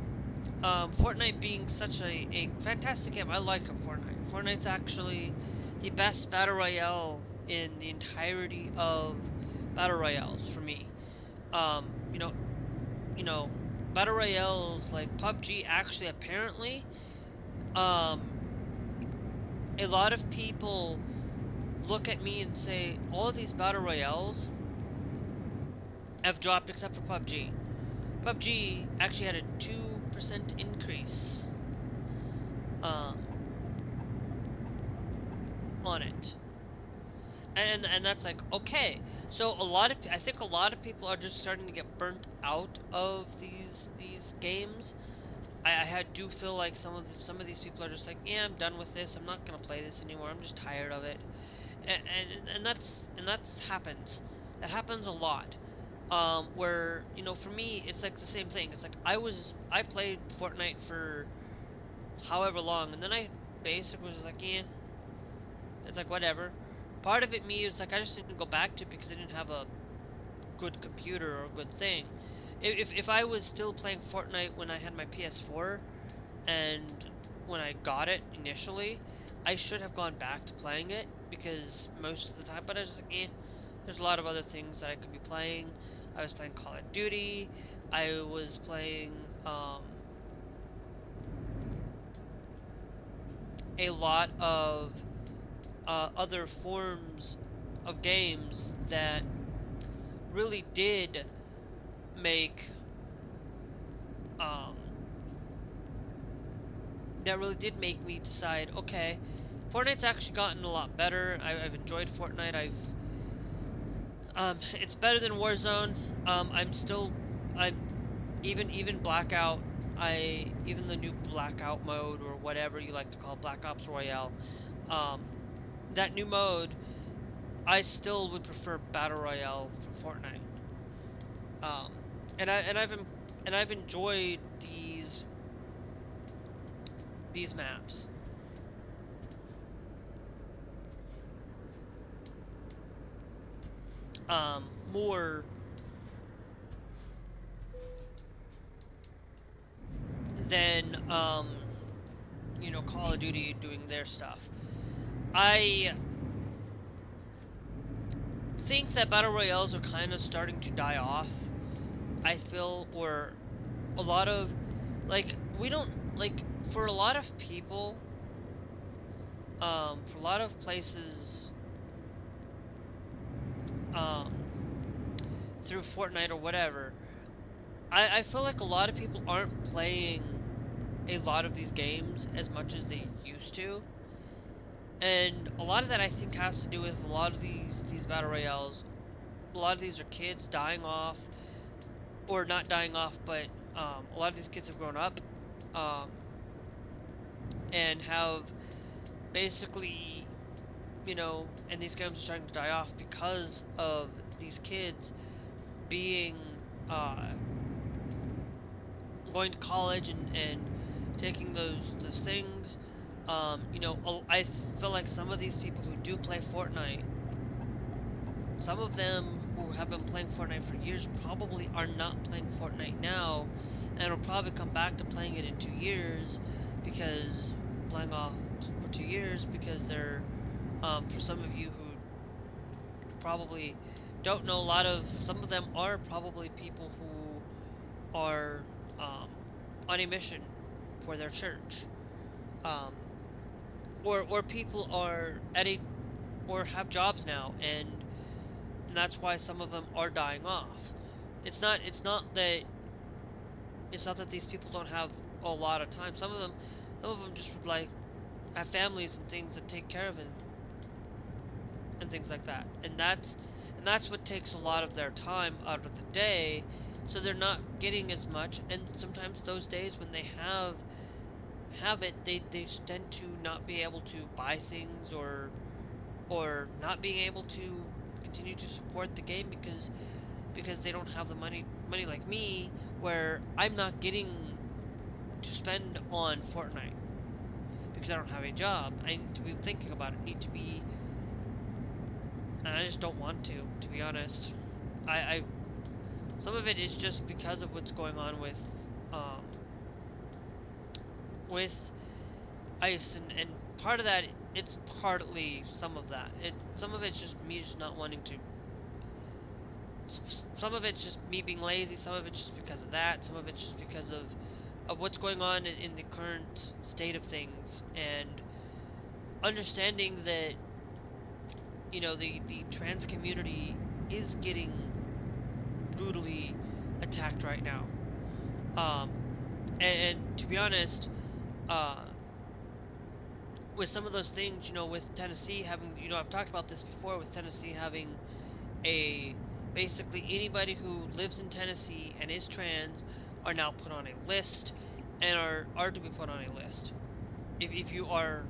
Fortnite being such a fantastic game, I like Fortnite. Fortnite's actually the best battle royale in the entirety of battle royales for me. You know, you know, battle royales like PUBG actually apparently, um, a lot of people look at me and say all of these battle royales have dropped except for PUBG. PUBG actually had a 2% increase um, on it. And that's like, okay, so I think a lot of people are just starting to get burnt out of these games. Do feel like some of these people are just like, yeah, I'm done with this. I'm not gonna play this anymore. I'm just tired of it. And that's happens. That happens a lot. Where, you know, for me, it's like the same thing. It's like I played Fortnite for however long, and then I basically was just like, yeah, it's like whatever. Part of me is like I just didn't go back to it because I didn't have a good computer or a good thing. If I was still playing Fortnite when I had my PS4 and when I got it initially, I should have gone back to playing it because most of the time, but I was just like, eh, there's a lot of other things that I could be playing. I was playing Call of Duty. I was playing a lot of other forms of games that really did make um, me decide, okay, Fortnite's actually gotten a lot better. I've enjoyed Fortnite. It's better than Warzone. I'm even Blackout. Even the new Blackout mode or whatever you like to call it, Black Ops Royale. Um, that new mode, I still would prefer Battle Royale from Fortnite. Um, and I've enjoyed these maps. More than you know, Call of Duty doing their stuff. I think that battle royales are kind of starting to die off. I feel, or a lot of, like, we don't, like, for a lot of people, for a lot of places, through Fortnite or whatever, I feel like a lot of people aren't playing a lot of these games as much as they used to. And a lot of that I think has to do with a lot of these battle royales. A lot of these are kids dying off, or not dying off, but a lot of these kids have grown up um, and have basically, you know, and these games are starting to die off because of these kids being going to college and taking those things. You know, I feel like some of these people who do play Fortnite, some of them who have been playing Fortnite for years probably are not playing Fortnite now, and will probably come back to playing it in 2 years, because playing off for 2 years, because they're, for some of you who probably don't know, some of them are probably people who are on a mission for their church. Or people are or have jobs now, and that's why some of them are dying off. It's not that these people don't have a lot of time. Some of them just would like have families and things that take care of it and things like that. And that's what takes a lot of their time out of the day, so they're not getting as much. And sometimes those days when they have it, they tend to not be able to buy things, or not being able to continue to support the game because they don't have the money like me, where I'm not getting to spend on Fortnite because I don't have a job. I need to be thinking about it. And I just don't want to be honest. I some of it is just because of what's going on with ICE, and part of that, it's partly some of that. Some of it's just me just not wanting to some of it's just me being lazy, some of it's just because of that, some of it's just because of what's going on in the current state of things, and understanding that, you know, the trans community is getting brutally attacked right now. And to be honest, with some of those things, you know, with Tennessee having, you know, I've talked about this before, with Tennessee having basically anybody who lives in Tennessee and is trans are now put on a list, and are to be put on a list. If you are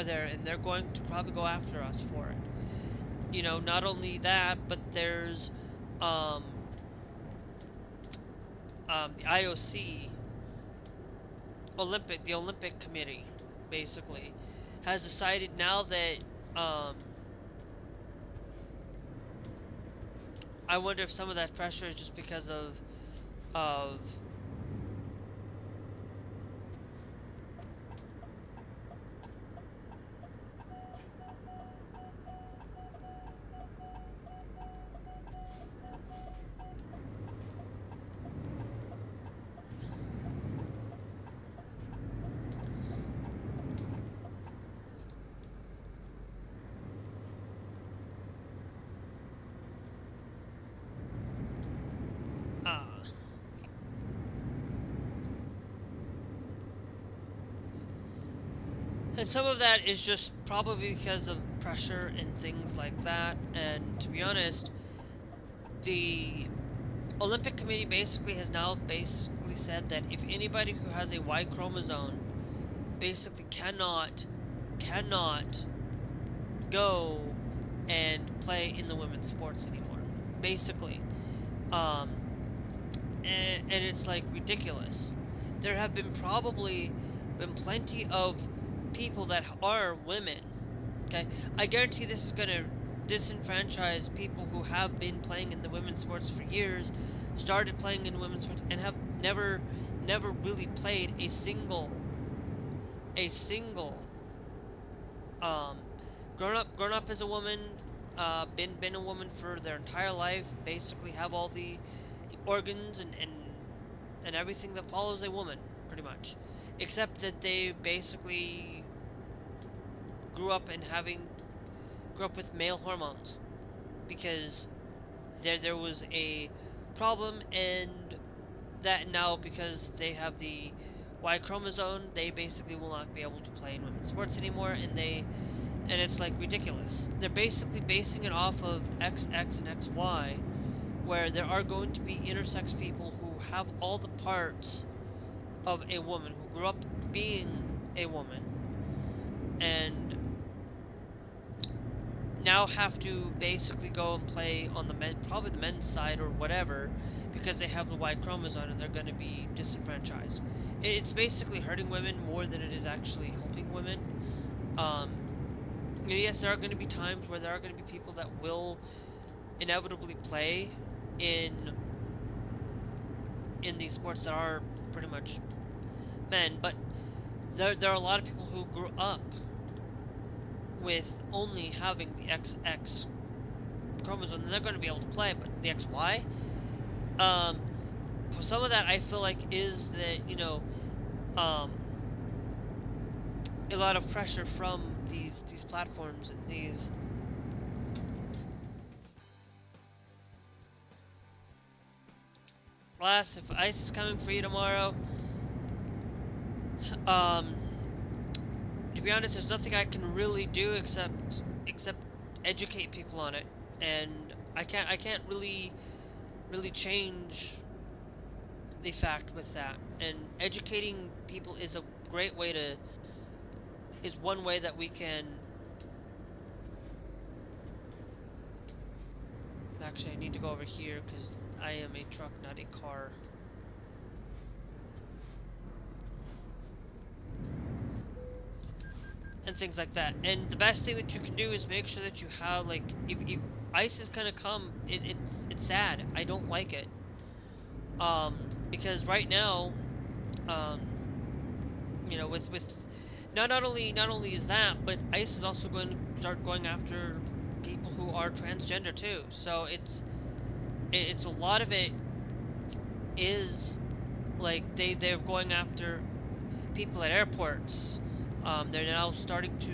there, and they're going to probably go after us for it. You know, not only that, but there's the IOC, the Olympic Committee, basically, has decided now that I wonder if some of that pressure is just because of and some of that is just probably because of pressure and things like that. And to be honest, the Olympic Committee basically has now said that if anybody who has a Y chromosome basically cannot go and play in the women's sports anymore, basically. And it's like ridiculous. There have been plenty of people that are women. Okay, I guarantee this is gonna disenfranchise people who have been playing in the women's sports for years, started playing in women's sports, and have never really played a single grown up as a woman, been a woman for their entire life, basically have all the organs and everything that follows a woman, pretty much, except that they basically grew up with male hormones, because there was a problem, and that now, because they have the Y chromosome, they basically will not be able to play in women's sports anymore, and it's like ridiculous. They're basically basing it off of XX and XY, where there are going to be intersex people who have all the parts of a woman, who grew up being a woman, and now have to basically go and play on probably the men's side or whatever, because they have the Y chromosome and they're going to be disenfranchised. It's basically hurting women more than it is actually helping women. Yes, there are going to be times where there are going to be people that will inevitably play in these sports that are pretty much men, but there are a lot of people who grew up with only having the XX chromosome, and they're going to be able to play, but the XY, some of that I feel like is that, you know, a lot of pressure from these platforms and these Glass, if ice is coming for you tomorrow, to be honest, there's nothing I can really do except educate people on it, and I can't really change the fact with that. And educating people is a great way is one way that we can. Actually, I need to go over here because I am a truck, not a car. And things like that. And the best thing that you can do is make sure that you have, like, if ice is gonna come, it's sad. I don't like it. Because right now, you know, with not only is that, but ICE is also going to start going after people who are transgender too. So it's a lot of it is like they're going after people at airports. They're now starting to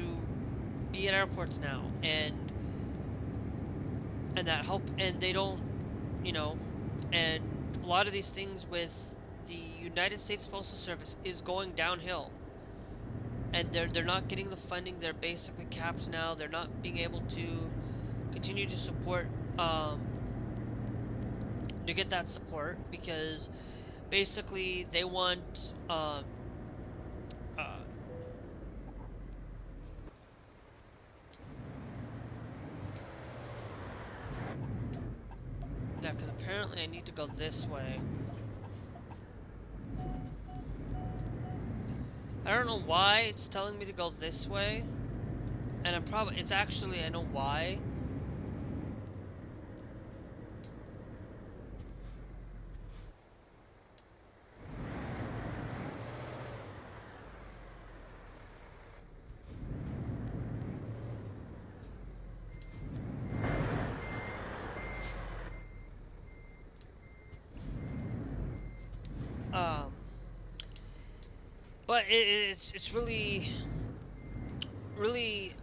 be at airports now, and that help, and they don't, you know, and a lot of these things with the United States Postal Service is going downhill, and they're not getting the funding. They're basically capped now. They're not being able to continue to support to get that support because basically they want uh, yeah, because apparently I need to go this way. I don't know why it's telling me to go this way, and it's actually, I know why. Um, but it's really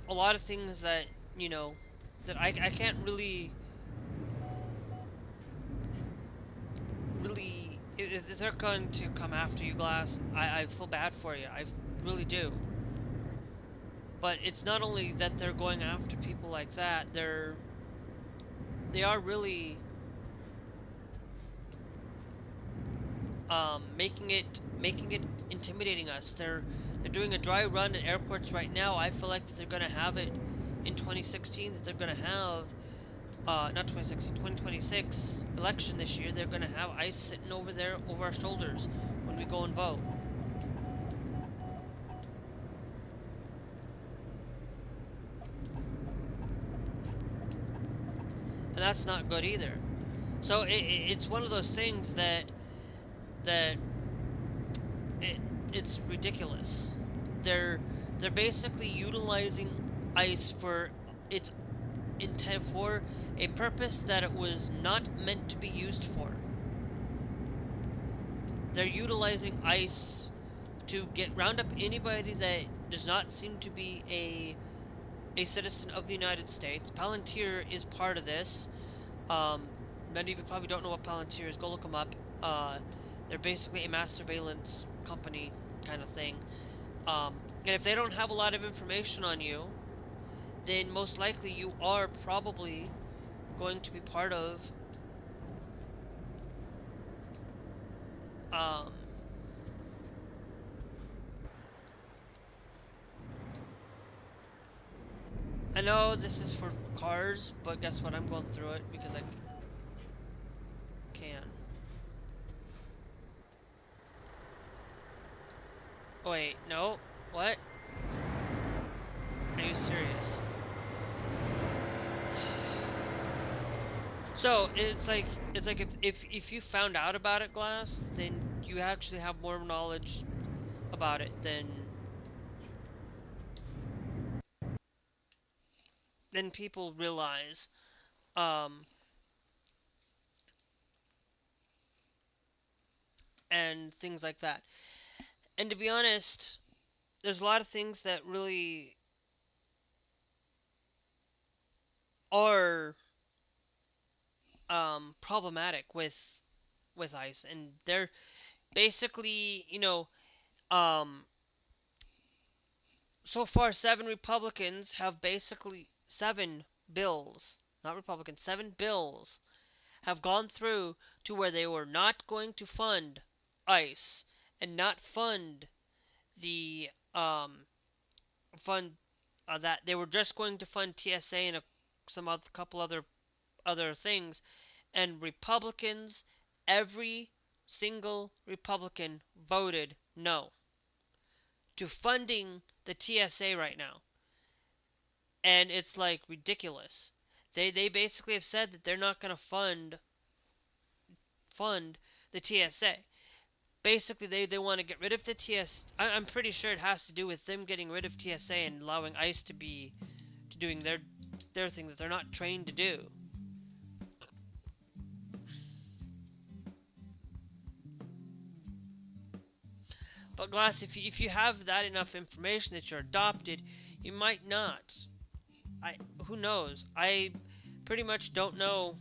a lot of things that, you know, that I can't really, if they're going to come after you, Glass, I feel bad for you. I really do. But it's not only that they're going after people like that, they are really making it intimidating us. They're doing a dry run at airports right now. I feel like that they're gonna have it in 2016. That they're gonna have not 2016, 2026 election this year. They're gonna have ICE sitting over there over our shoulders when we go and vote. And that's not good either. So it's one of those things that it's ridiculous. They're they're basically utilizing ICE for its intent, for a purpose that it was not meant to be used for. They're utilizing ICE to round up anybody that does not seem to be a citizen of the United States. Palantir is part of this. Many of you probably don't know what Palantir is. Go look them up. They're basically a mass surveillance company kind of thing. And if they don't have a lot of information on you, then most likely you are probably going to be part of I know this is for cars, but guess what? I'm going through it because I can. Oh, wait, no. What? Are you serious? So it's like if you found out about it, Glass, then you actually have more knowledge about it than people realize. And things like that. And to be honest, there's a lot of things that really are problematic with ICE, and they're basically, you know, so far 7 Republicans have basically 7 bills, not Republicans, 7 bills have gone through to where they were not going to fund ICE and not fund the fund that they were just going to fund TSA and some other couple other things, and Republicans, every single Republican voted no to funding the TSA right now. And it's like ridiculous. They basically have said that they're not going to fund the TSA. Basically, they want to get rid of the TSA. I'm pretty sure it has to do with them getting rid of TSA and allowing ICE to doing their thing that they're not trained to do. But Glass, if you have that enough information that you're adopted, you might not. Who knows? I pretty much don't know,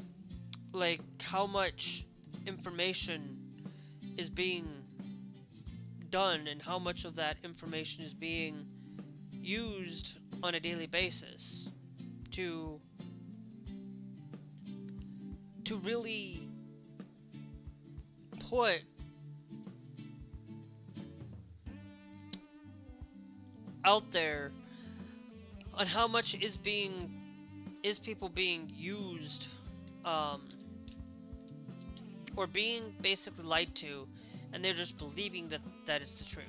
like, how much information is being done and how much of that information is being used on a daily basis to really put out there on how much is people being used, or being basically lied to, and they're just believing that it's the truth.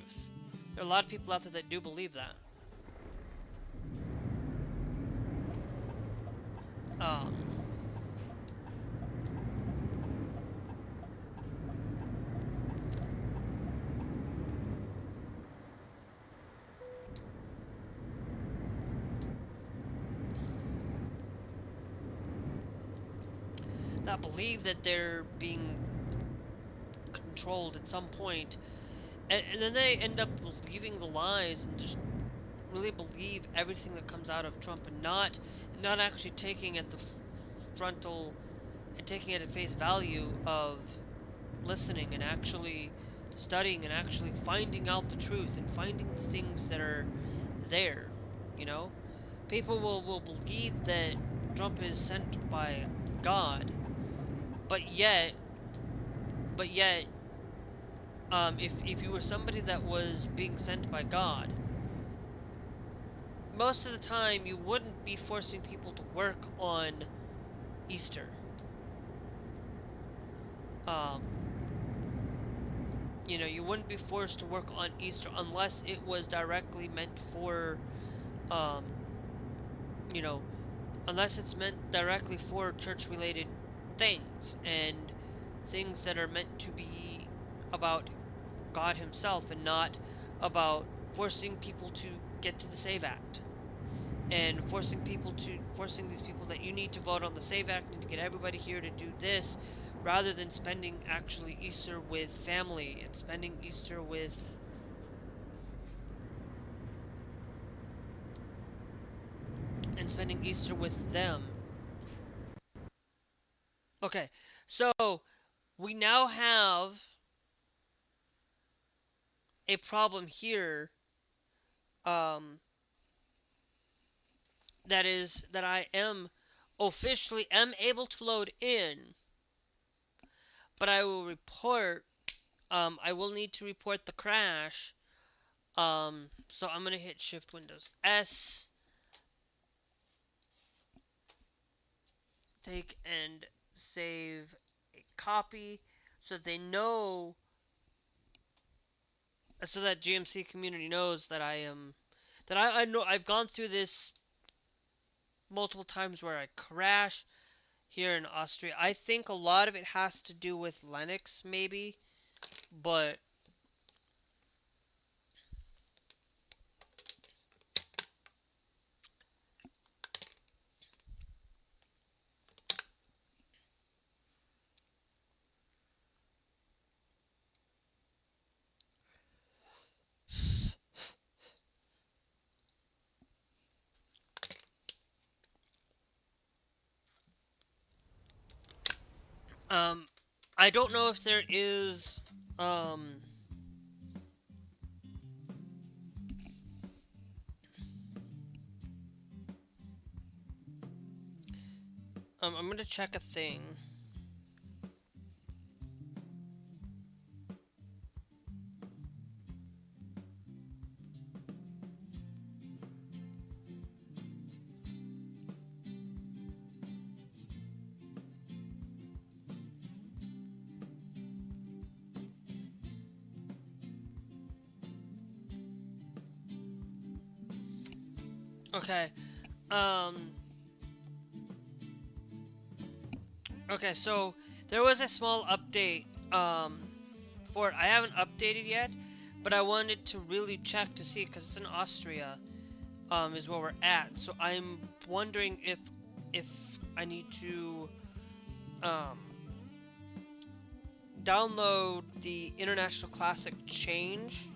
There are a lot of people out there that do believe that. That believe that they're being controlled at some point, and then they end up believing the lies and just really believe everything that comes out of Trump, and not actually taking at the frontal and taking it at face value of listening and actually studying and actually finding out the truth and finding the things that are there. You know, people will believe that Trump is sent by God, but yet, if you were somebody that was being sent by God, most of the time you wouldn't be forcing people to work on Easter. You know, you wouldn't be forced to work on Easter unless it was directly meant for, you know, unless it's meant directly for church-related things and things that are meant to be about God himself and not about forcing people to get to the SAVE Act and forcing these people that you need to vote on the SAVE Act and to get everybody here to do this, rather than spending actually Easter with family and spending Easter with them. Okay, so we now have a problem here, that I am officially able to load in, but I will report, I will need to report the crash, so I'm gonna hit Shift Windows S, take and save a copy, so that they know, so that GMC community knows that I know I've gone through this multiple times where I crash here in Austria. I think a lot of it has to do with Linux, maybe, but I don't know if there is, I'm gonna check a thing. Okay, okay, so there was a small update, for it. I haven't updated yet, but I wanted to really check to see, because it's in Austria, is where we're at, so I'm wondering if I need to, download the International Classic change,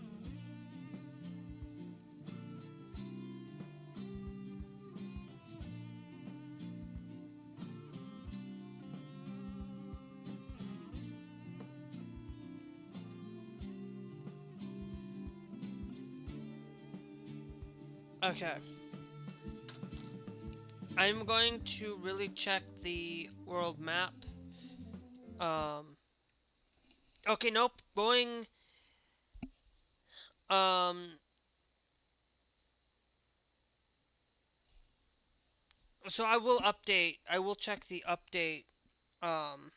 Okay. I'm going to really check the world map. Um. Okay, nope. Going. Um. So I will update. I will check the update. Um.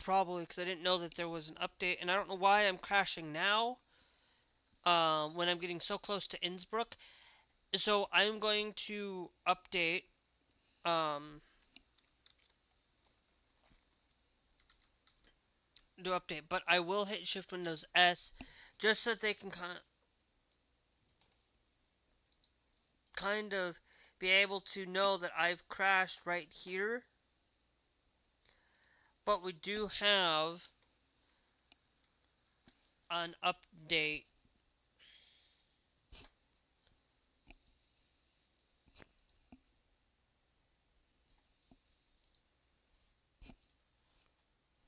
Probably because I didn't know that there was an update, and I don't know why I'm crashing now. When I'm getting so close to Innsbruck. So I'm going to update. Um. Do update, but I will hit Shift Windows S, just so that they can kind of be able to know that I've crashed right here. But we do have an update.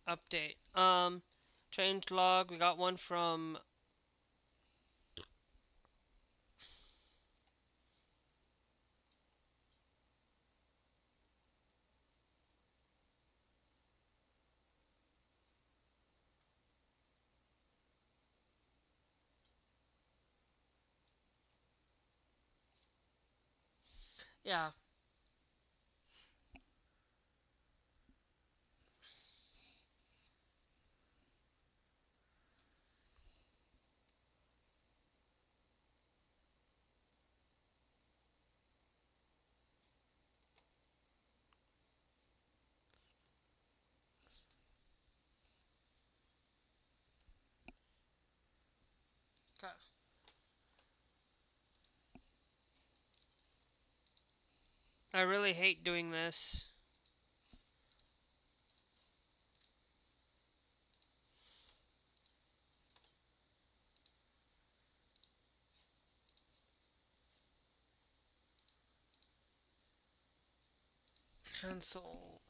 Update. Change log. We got one from. Yeah. Okay. I really hate doing this. Cancel.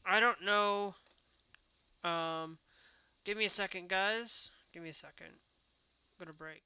I don't know. Um. Give me a second, guys. Give me a second. I'm gonna break.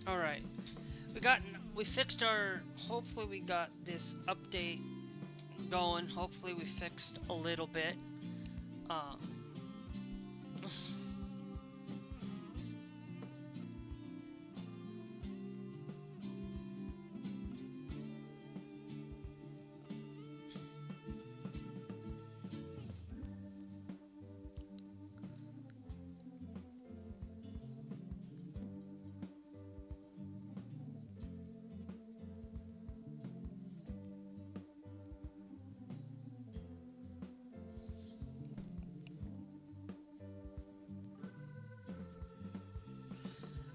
Alright. We fixed our, hopefully we got this update going. Hopefully we fixed a little bit. Um,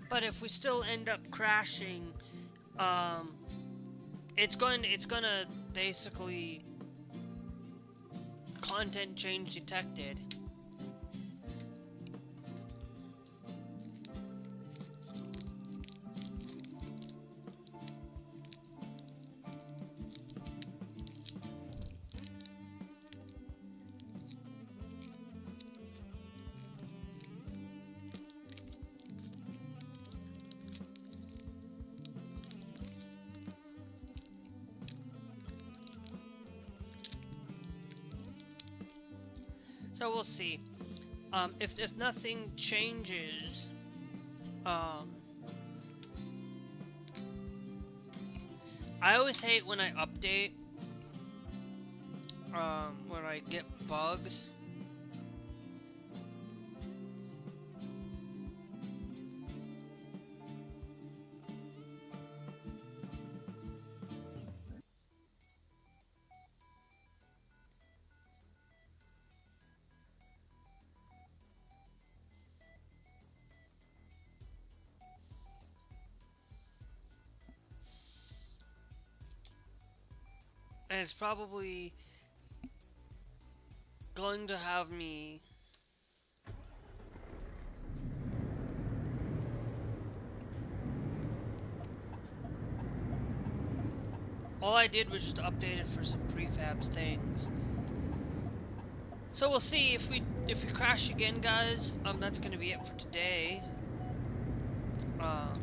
but if we still end up crashing, um, it's gonna basically content change detected. So we'll see. If nothing changes, I always hate when I update, when I get bugs. And it's probably going to have me all I did was just update it for some prefabs things. So we'll see if we crash again, guys. That's gonna be it for today. Um,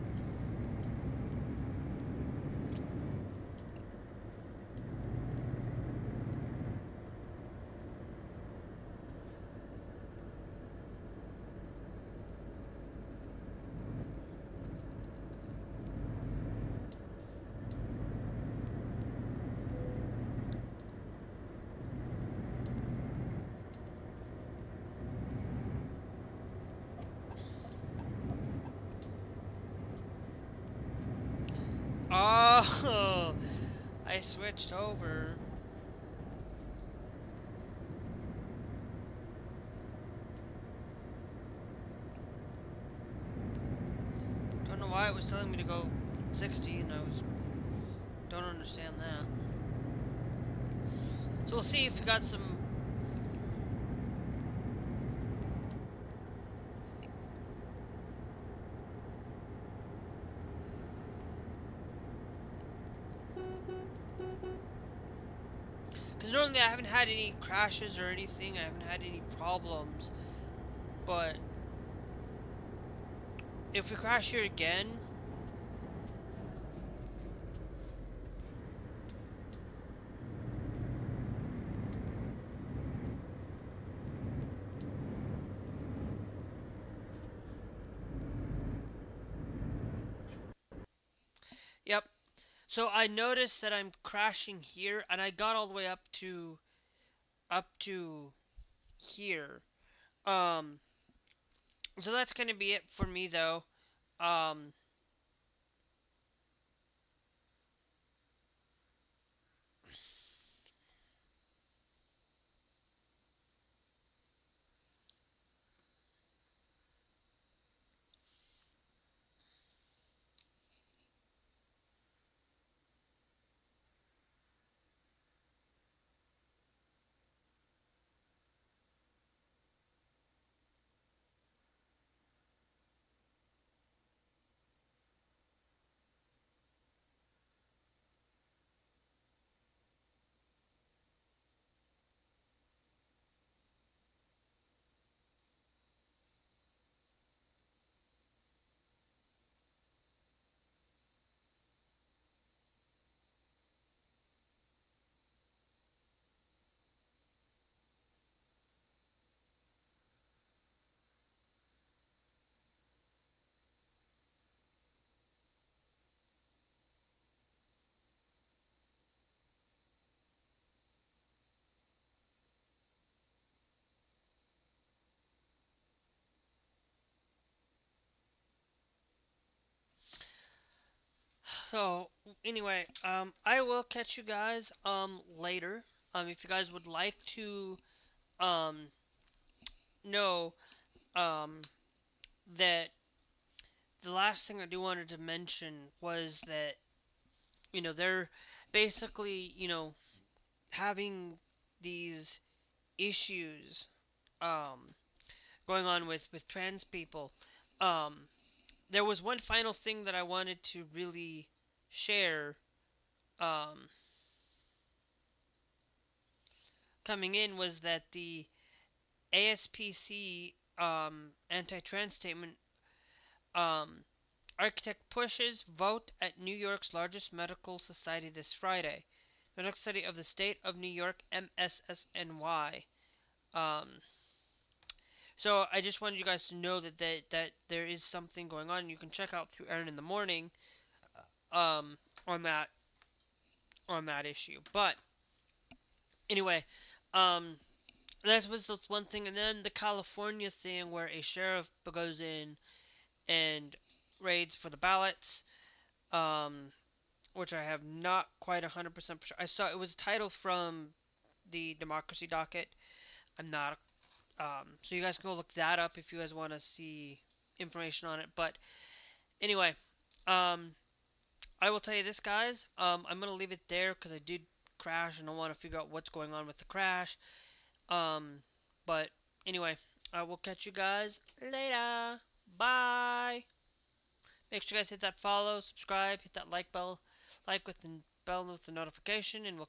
oh, I switched over. Don't know why it was telling me to go 60, and don't understand that. So we'll see if we got some. Because normally I haven't had any crashes or anything, I haven't had any problems, but if we crash here again, yep. So I noticed that I'm crashing here, and I got all the way up to here. Um, so that's gonna be it for me though. Um, So anyway, I will catch you guys later. If you guys would like to um know that the last thing I do wanted to mention was that they're basically having these issues um going on with trans people. Um, there was one final thing that I wanted to really share um, coming in was that the ASPC anti-trans statement um, architect pushes vote at New York's largest medical society this Friday. The medical study of the state of New York, MSSNY. Um, so I just wanted you guys to know that there is something going on. You can check out through Aaron in the Morning um, on that issue. But anyway, um, that was the one thing, and then the California thing where a sheriff goes in and raids for the ballots, um, which I have not quite 100% sure. I saw it was a title from the Democracy Docket. I'm not, so you guys can go look that up if you guys want to see information on it. But anyway, um, I will tell you this, guys. I'm gonna leave it there because I did crash and I want to figure out what's going on with the crash. Um, but anyway, I will catch you guys later. Bye. Make sure you guys hit that follow, subscribe, hit that like with the bell with the notification, and we'll